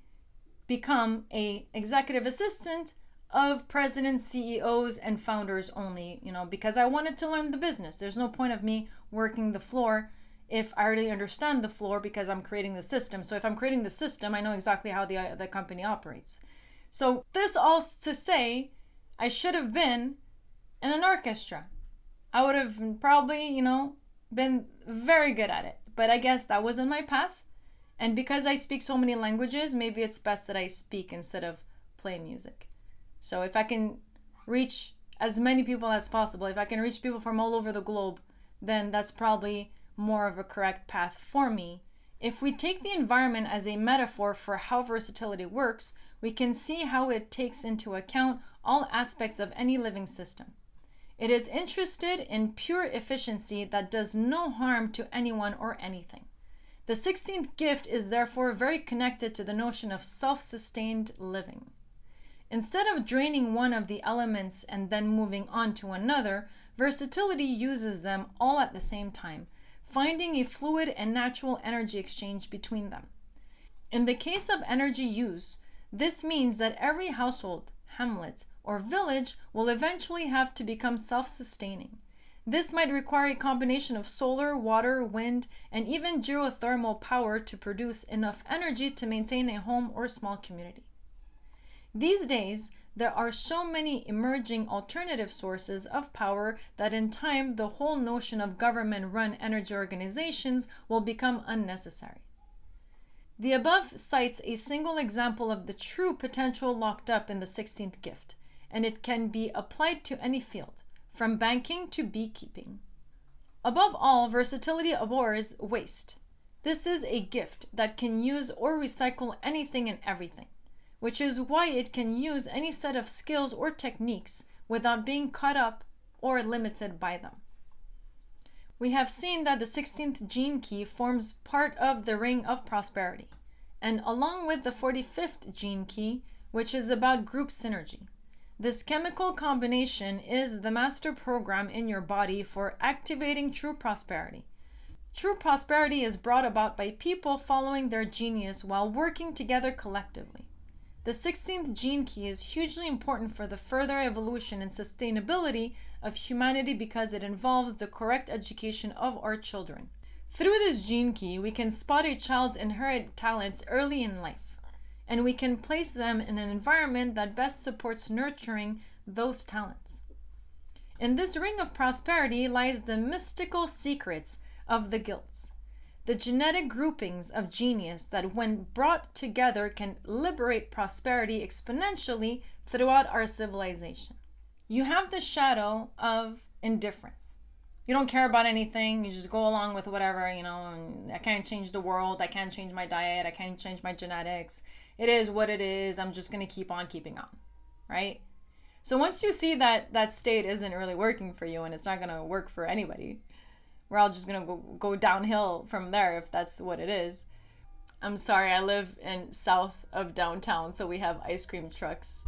become a executive assistant of presidents, CEOs, and founders only, because I wanted to learn the business. There's no point of me working the floor if I already understand the floor because I'm creating the system. So if I'm creating the system, I know exactly how the company operates. So this all to say, I should have been in an orchestra. I would have probably, been very good at it. But I guess that wasn't my path. And because I speak so many languages, maybe it's best that I speak instead of play music. So if I can reach as many people as possible, if I can reach people from all over the globe, then that's probably more of a correct path for me. If we take the environment as a metaphor for how versatility works, we can see how it takes into account all aspects of any living system. It is interested in pure efficiency that does no harm to anyone or anything. The 16th gift is therefore very connected to the notion of self-sustained living. Instead of draining one of the elements and then moving on to another, versatility uses them all at the same time, finding a fluid and natural energy exchange between them. In the case of energy use, this means that every household, hamlet, or village will eventually have to become self-sustaining. This might require a combination of solar, water, wind, and even geothermal power to produce enough energy to maintain a home or small community. These days, there are so many emerging alternative sources of power that in time the whole notion of government-run energy organizations will become unnecessary. The above cites a single example of the true potential locked up in the 16th gift, and it can be applied to any field, from banking to beekeeping. Above all, versatility abhors waste. This is a gift that can use or recycle anything and everything, which is why it can use any set of skills or techniques without being caught up or limited by them. We have seen that the 16th gene key forms part of the ring of prosperity, and along with the 45th gene key, which is about group synergy. This chemical combination is the master program in your body for activating true prosperity. True prosperity is brought about by people following their genius while working together collectively. The 16th gene key is hugely important for the further evolution and sustainability of humanity because it involves the correct education of our children. Through this gene key, we can spot a child's inherent talents early in life, and we can place them in an environment that best supports nurturing those talents. In this ring of prosperity lies the mystical secrets of the guilds, the genetic groupings of genius that when brought together can liberate prosperity exponentially throughout our civilization. You have the shadow of indifference. You don't care about anything, you just go along with whatever, and I can't change the world, I can't change my diet, I can't change my genetics. It is what it is, I'm just going to keep on keeping on, right? So once you see that that state isn't really working for you and it's not going to work for anybody, we're all just going to go downhill from there if that's what it is. I'm sorry, I live in south of downtown, so we have ice cream trucks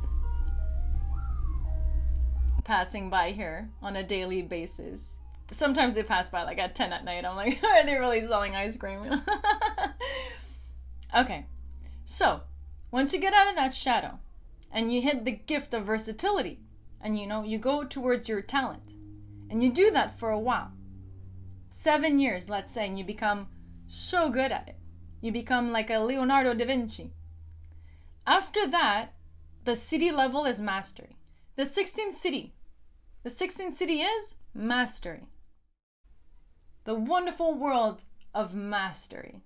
passing by here on a daily basis. sometimes they pass by like at 10 at night. I'm like, are they really selling ice cream? Okay, so once you get out of that shadow and you hit the gift of versatility, and you go towards your talent, and you do that for a while, 7 years, let's say, and you become so good at it. You become like a Leonardo da Vinci. After that, the city level is mastery. The 16th city is mastery. The wonderful world of mastery.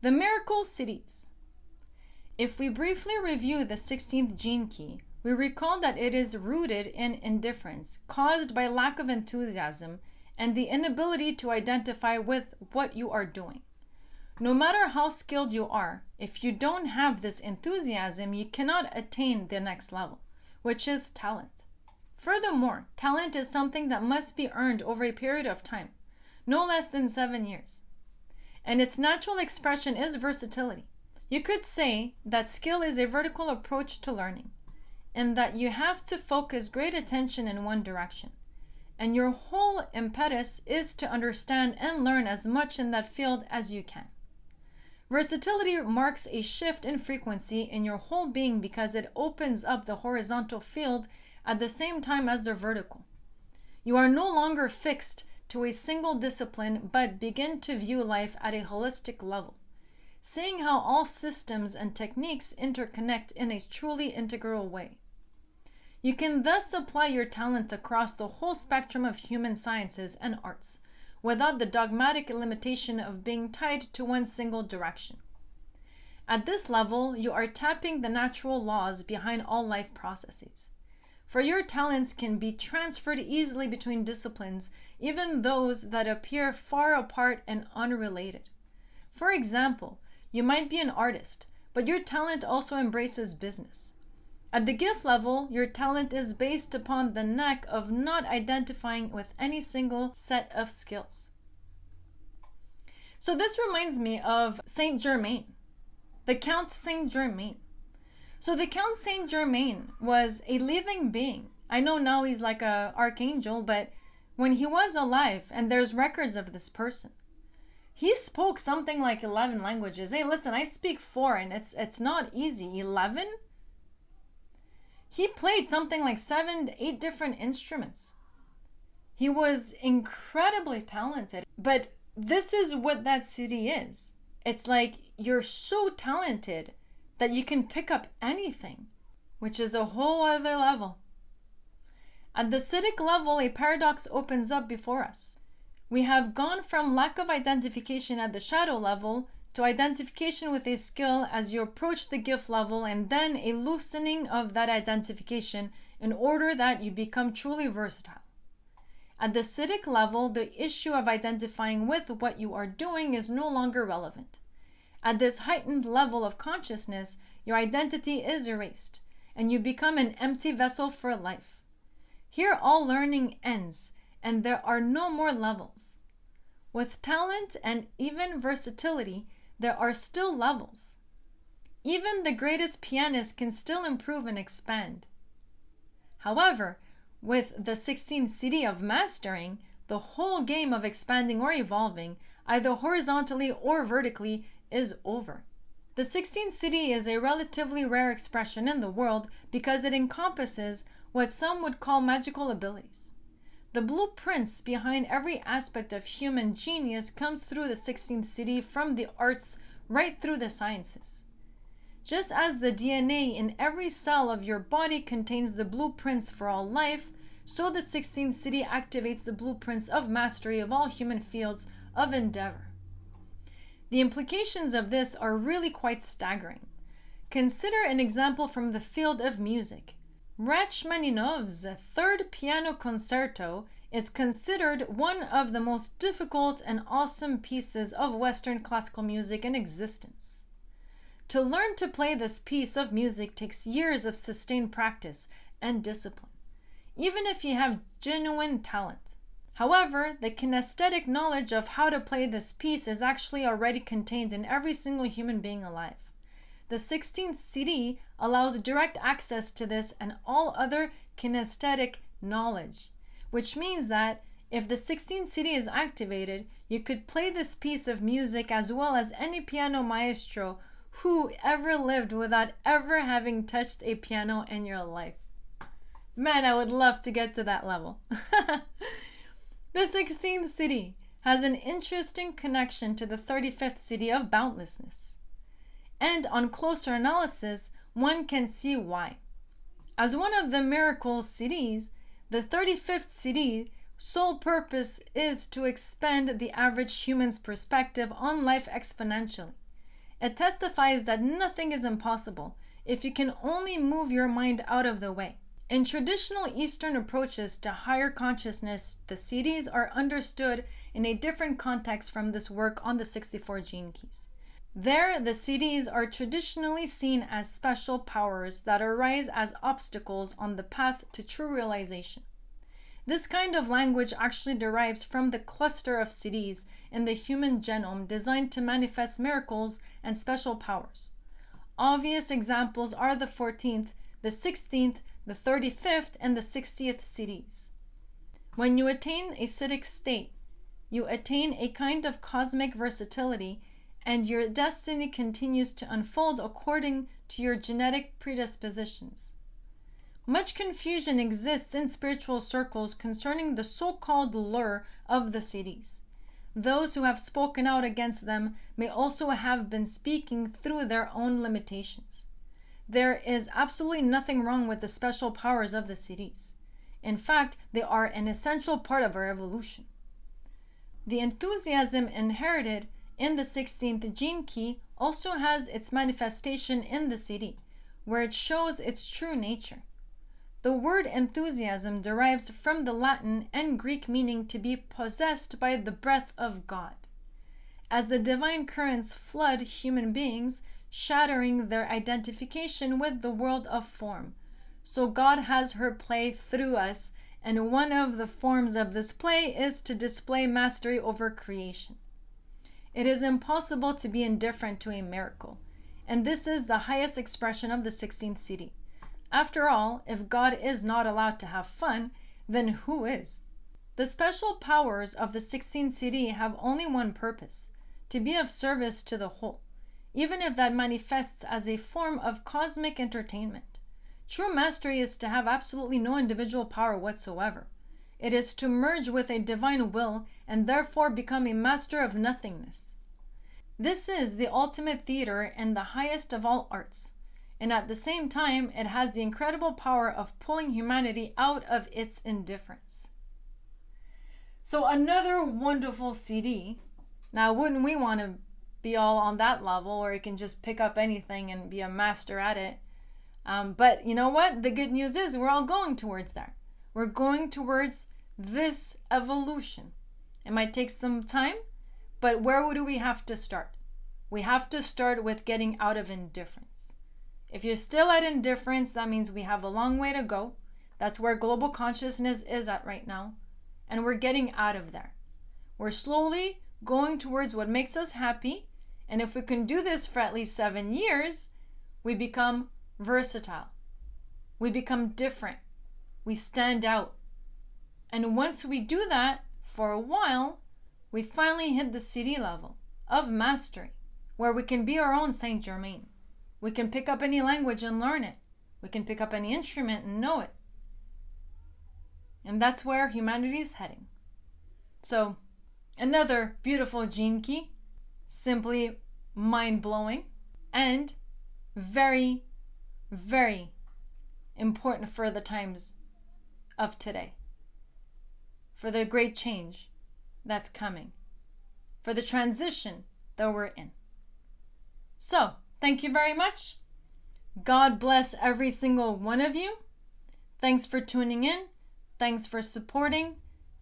The miracle cities. If we briefly review the 16th gene key, we recall that it is rooted in indifference caused by lack of enthusiasm and the inability to identify with what you are doing. No matter how skilled you are, if you don't have this enthusiasm, you cannot attain the next level, which is talent. Furthermore, talent is something that must be earned over a period of time, no less than 7 years. And its natural expression is versatility. You could say that skill is a vertical approach to learning, and that you have to focus great attention in one direction. And your whole impetus is to understand and learn as much in that field as you can. Versatility marks a shift in frequency in your whole being because it opens up the horizontal field at the same time as the vertical. You are no longer fixed to a single discipline, but begin to view life at a holistic level, seeing how all systems and techniques interconnect in a truly integral way. You can thus apply your talent across the whole spectrum of human sciences and arts, without the dogmatic limitation of being tied to one single direction. At this level, you are tapping the natural laws behind all life processes. For your talents can be transferred easily between disciplines, even those that appear far apart and unrelated. For example, you might be an artist, but your talent also embraces business. At the gift level, your talent is based upon the knack of not identifying with any single set of skills. So this reminds me of Saint Germain, the Count Saint Germain. So the Count Saint Germain was a living being. I know now he's like an archangel, but when he was alive, and there's records of this person, he spoke something like 11 languages. Hey, listen, I speak 4, and it's not easy. 11? He played something like 7 to 8 different instruments. He was incredibly talented. But this is what that city is. It's like you're so talented that you can pick up anything, which is a whole other level. At the citic level, a paradox opens up before us. We have gone from lack of identification at the shadow level to identification with a skill as you approach the gift level, and then a loosening of that identification in order that you become truly versatile. At the citic level, the issue of identifying with what you are doing is no longer relevant. At this heightened level of consciousness, your identity is erased, and you become an empty vessel for life. Here all learning ends, and there are no more levels. With talent and even versatility, there are still levels. Even the greatest pianist can still improve and expand. However, with the 16th city of mastering, the whole game of expanding or evolving, either horizontally or vertically, is over. The 16th city is a relatively rare expression in the world because it encompasses what some would call magical abilities. The blueprints behind every aspect of human genius comes through the 16th city, from the arts right through the sciences. Just as the DNA in every cell of your body contains the blueprints for all life, so the 16th city activates the blueprints of mastery of all human fields of endeavor. The implications of this are really quite staggering. Consider an example from the field of music. Rachmaninoff's Third Piano Concerto is considered one of the most difficult and awesome pieces of Western classical music in existence. To learn to play this piece of music takes years of sustained practice and discipline, even if you have genuine talent. However, the kinesthetic knowledge of how to play this piece is actually already contained in every single human being alive. The 16th CD allows direct access to this and all other kinesthetic knowledge, which means that if the 16th city is activated, you could play this piece of music as well as any piano maestro who ever lived without ever having touched a piano in your life. Man, I would love to get to that level. The 16th city has an interesting connection to the 35th city of boundlessness. And on closer analysis, one can see why. As one of the miracle cities, the 35th city sole purpose is to expand the average human's perspective on life exponentially. It testifies that nothing is impossible if you can only move your mind out of the way. In traditional Eastern approaches to higher consciousness, the cities are understood in a different context from this work on the 64 gene keys. There, the cities are traditionally seen as special powers that arise as obstacles on the path to true realization. This kind of language actually derives from the cluster of cities in the human genome designed to manifest miracles and special powers. Obvious examples are the 14th, the 16th, the 35th, and the 60th cities. When you attain a citic state, you attain a kind of cosmic versatility, and your destiny continues to unfold according to your genetic predispositions. Much confusion exists in spiritual circles concerning the so-called lure of the cities. Those who have spoken out against them may also have been speaking through their own limitations. There is absolutely nothing wrong with the special powers of the cities. In fact, they are an essential part of our evolution. The enthusiasm inherited in the 16th gene key also has its manifestation in the city, where it shows its true nature. The word enthusiasm derives from the Latin and Greek meaning to be possessed by the breath of God. As the divine currents flood human beings, shattering their identification with the world of form, so God has her play through us, and one of the forms of this play is to display mastery over creation. It is impossible to be indifferent to a miracle, and this is the highest expression of the 16th city. After all, if God is not allowed to have fun, then who is? The special powers of the 16th city have only one purpose: to be of service to the whole, even if that manifests as a form of cosmic entertainment. True mastery is to have absolutely no individual power whatsoever. It is to merge with a divine will and therefore become a master of nothingness. This is the ultimate theater and the highest of all arts. And at the same time, it has the incredible power of pulling humanity out of its indifference. So another wonderful CD. Now, wouldn't we want to be all on that level where you can just pick up anything and be a master at it? But you know what? The good news is we're all going towards that. We're going towards this evolution. It might take some time, but where do we have to start? We have to start with getting out of indifference. If you're still at indifference, that means we have a long way to go. That's where global consciousness is at right now. And we're getting out of there. We're slowly going towards what makes us happy. And if we can do this for at least 7 years, we become versatile. We become different. We stand out. And once we do that for a while, we finally hit the CD level of mastery, where we can be our own Saint Germain. We can pick up any language and learn it. We can pick up any instrument and know it. And that's where humanity is heading. So, another beautiful gene key, simply mind-blowing, and very, very important for the times of today, for the great change that's coming, for the transition that we're in. So, thank you very much. God bless every single one of you. Thanks for tuning in. Thanks for supporting.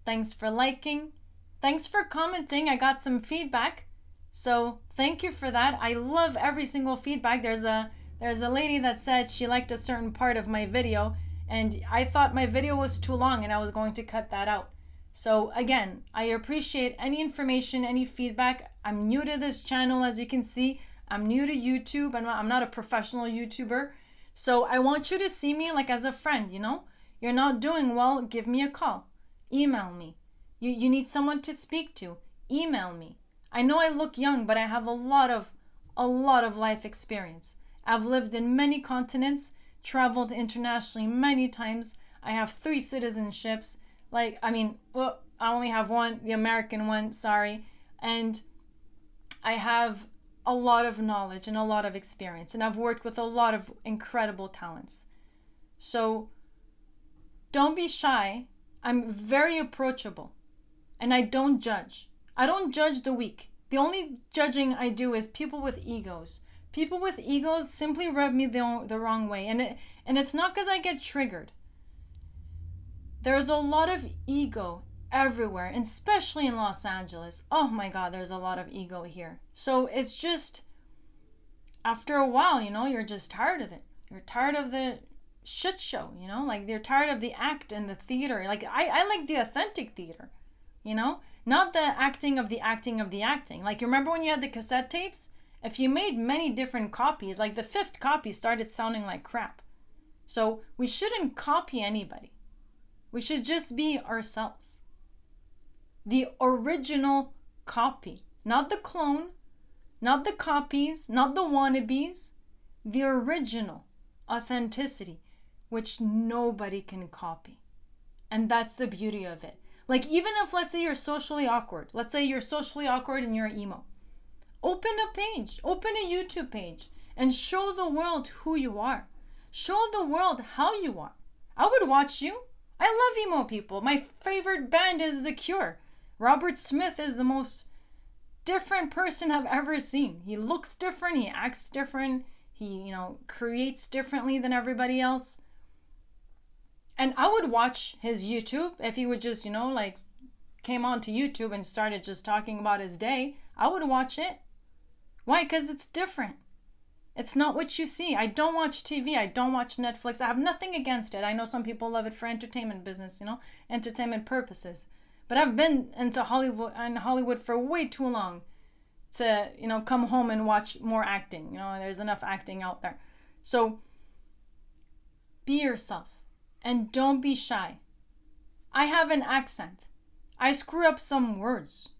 Thanks for liking. Thanks for commenting. I got some feedback. So thank you for that. I love every single feedback. There's a lady that said she liked a certain part of my video, and I thought my video was too long and I was going to cut that out. So again, I appreciate any information, any feedback. I'm new to this channel, as you can see. I'm new to YouTube. I'm not a professional YouTuber. So I want you to see me like as a friend, you know? You're not doing well, give me a call. Email me. You need someone to speak to? Email me. I know I look young, but I have a lot of life experience. I've lived in many continents, traveled internationally many times. I have 3 citizenships. I only have one, the American one, sorry. And I have a lot of knowledge and a lot of experience. And I've worked with a lot of incredible talents. So don't be shy. I'm very approachable. And I don't judge. I don't judge the weak. The only judging I do is people with egos. People with egos simply rub me the wrong way. And it's not because I get triggered. There's a lot of ego everywhere, and especially in Los Angeles. Oh my God, there's a lot of ego here. So it's just, after a while, you're just tired of it. You're tired of the shit show, you're tired of the act and the theater. Like, I like the authentic theater, not the acting of the acting of the acting. Like, you remember when you had the cassette tapes? If you made many different copies, like the 5th copy started sounding like crap. So we shouldn't copy anybody. We should just be ourselves. The original copy, not the clone, not the copies, not the wannabes, the original authenticity, which nobody can copy. And that's the beauty of it. Like, even if, let's say you're socially awkward, and you're emo, open a page, open a YouTube page, and show the world who you are. Show the world how you are. I would watch you. I love emo people. My favorite band is The Cure. Robert Smith is the most different person I've ever seen. He looks different. He acts different. He, creates differently than everybody else. And I would watch his YouTube if he would just, came onto YouTube and started just talking about his day. I would watch it. Why? Because it's different. It's not what you see. I don't watch TV. I don't watch Netflix. I have nothing against it. I know some people love it for entertainment business, entertainment purposes. But I've been into Hollywood for way too long to, come home and watch more acting. There's enough acting out there. So be yourself and don't be shy. I have an accent. I screw up some words.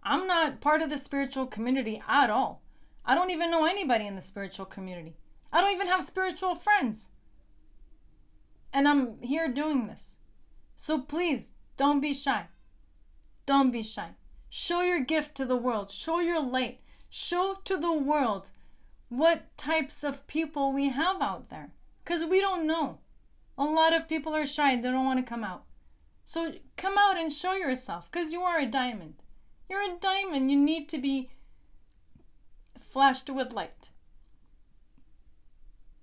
I'm not part of the spiritual community at all. I don't even know anybody in the spiritual community. I don't even have spiritual friends. And I'm here doing this. So please, don't be shy. Don't be shy. Show your gift to the world. Show your light. Show to the world what types of people we have out there. Because we don't know. A lot of people are shy. They don't want to come out. So come out and show yourself, because you are a diamond. You're a diamond. You need to be flashed with light.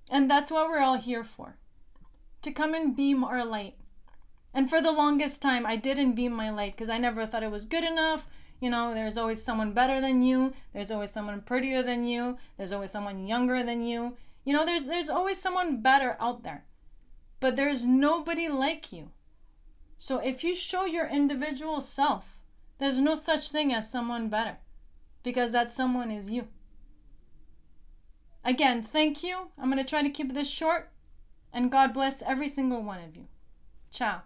And that's what we're all here for. To come and beam our light. And for the longest time, I didn't beam my light because I never thought it was good enough. There's always someone better than you. There's always someone prettier than you. There's always someone younger than you. There's always someone better out there. But there's nobody like you. So if you show your individual self, there's no such thing as someone better. Because that someone is you. Again, thank you. I'm going to try to keep this short. And God bless every single one of you. Ciao.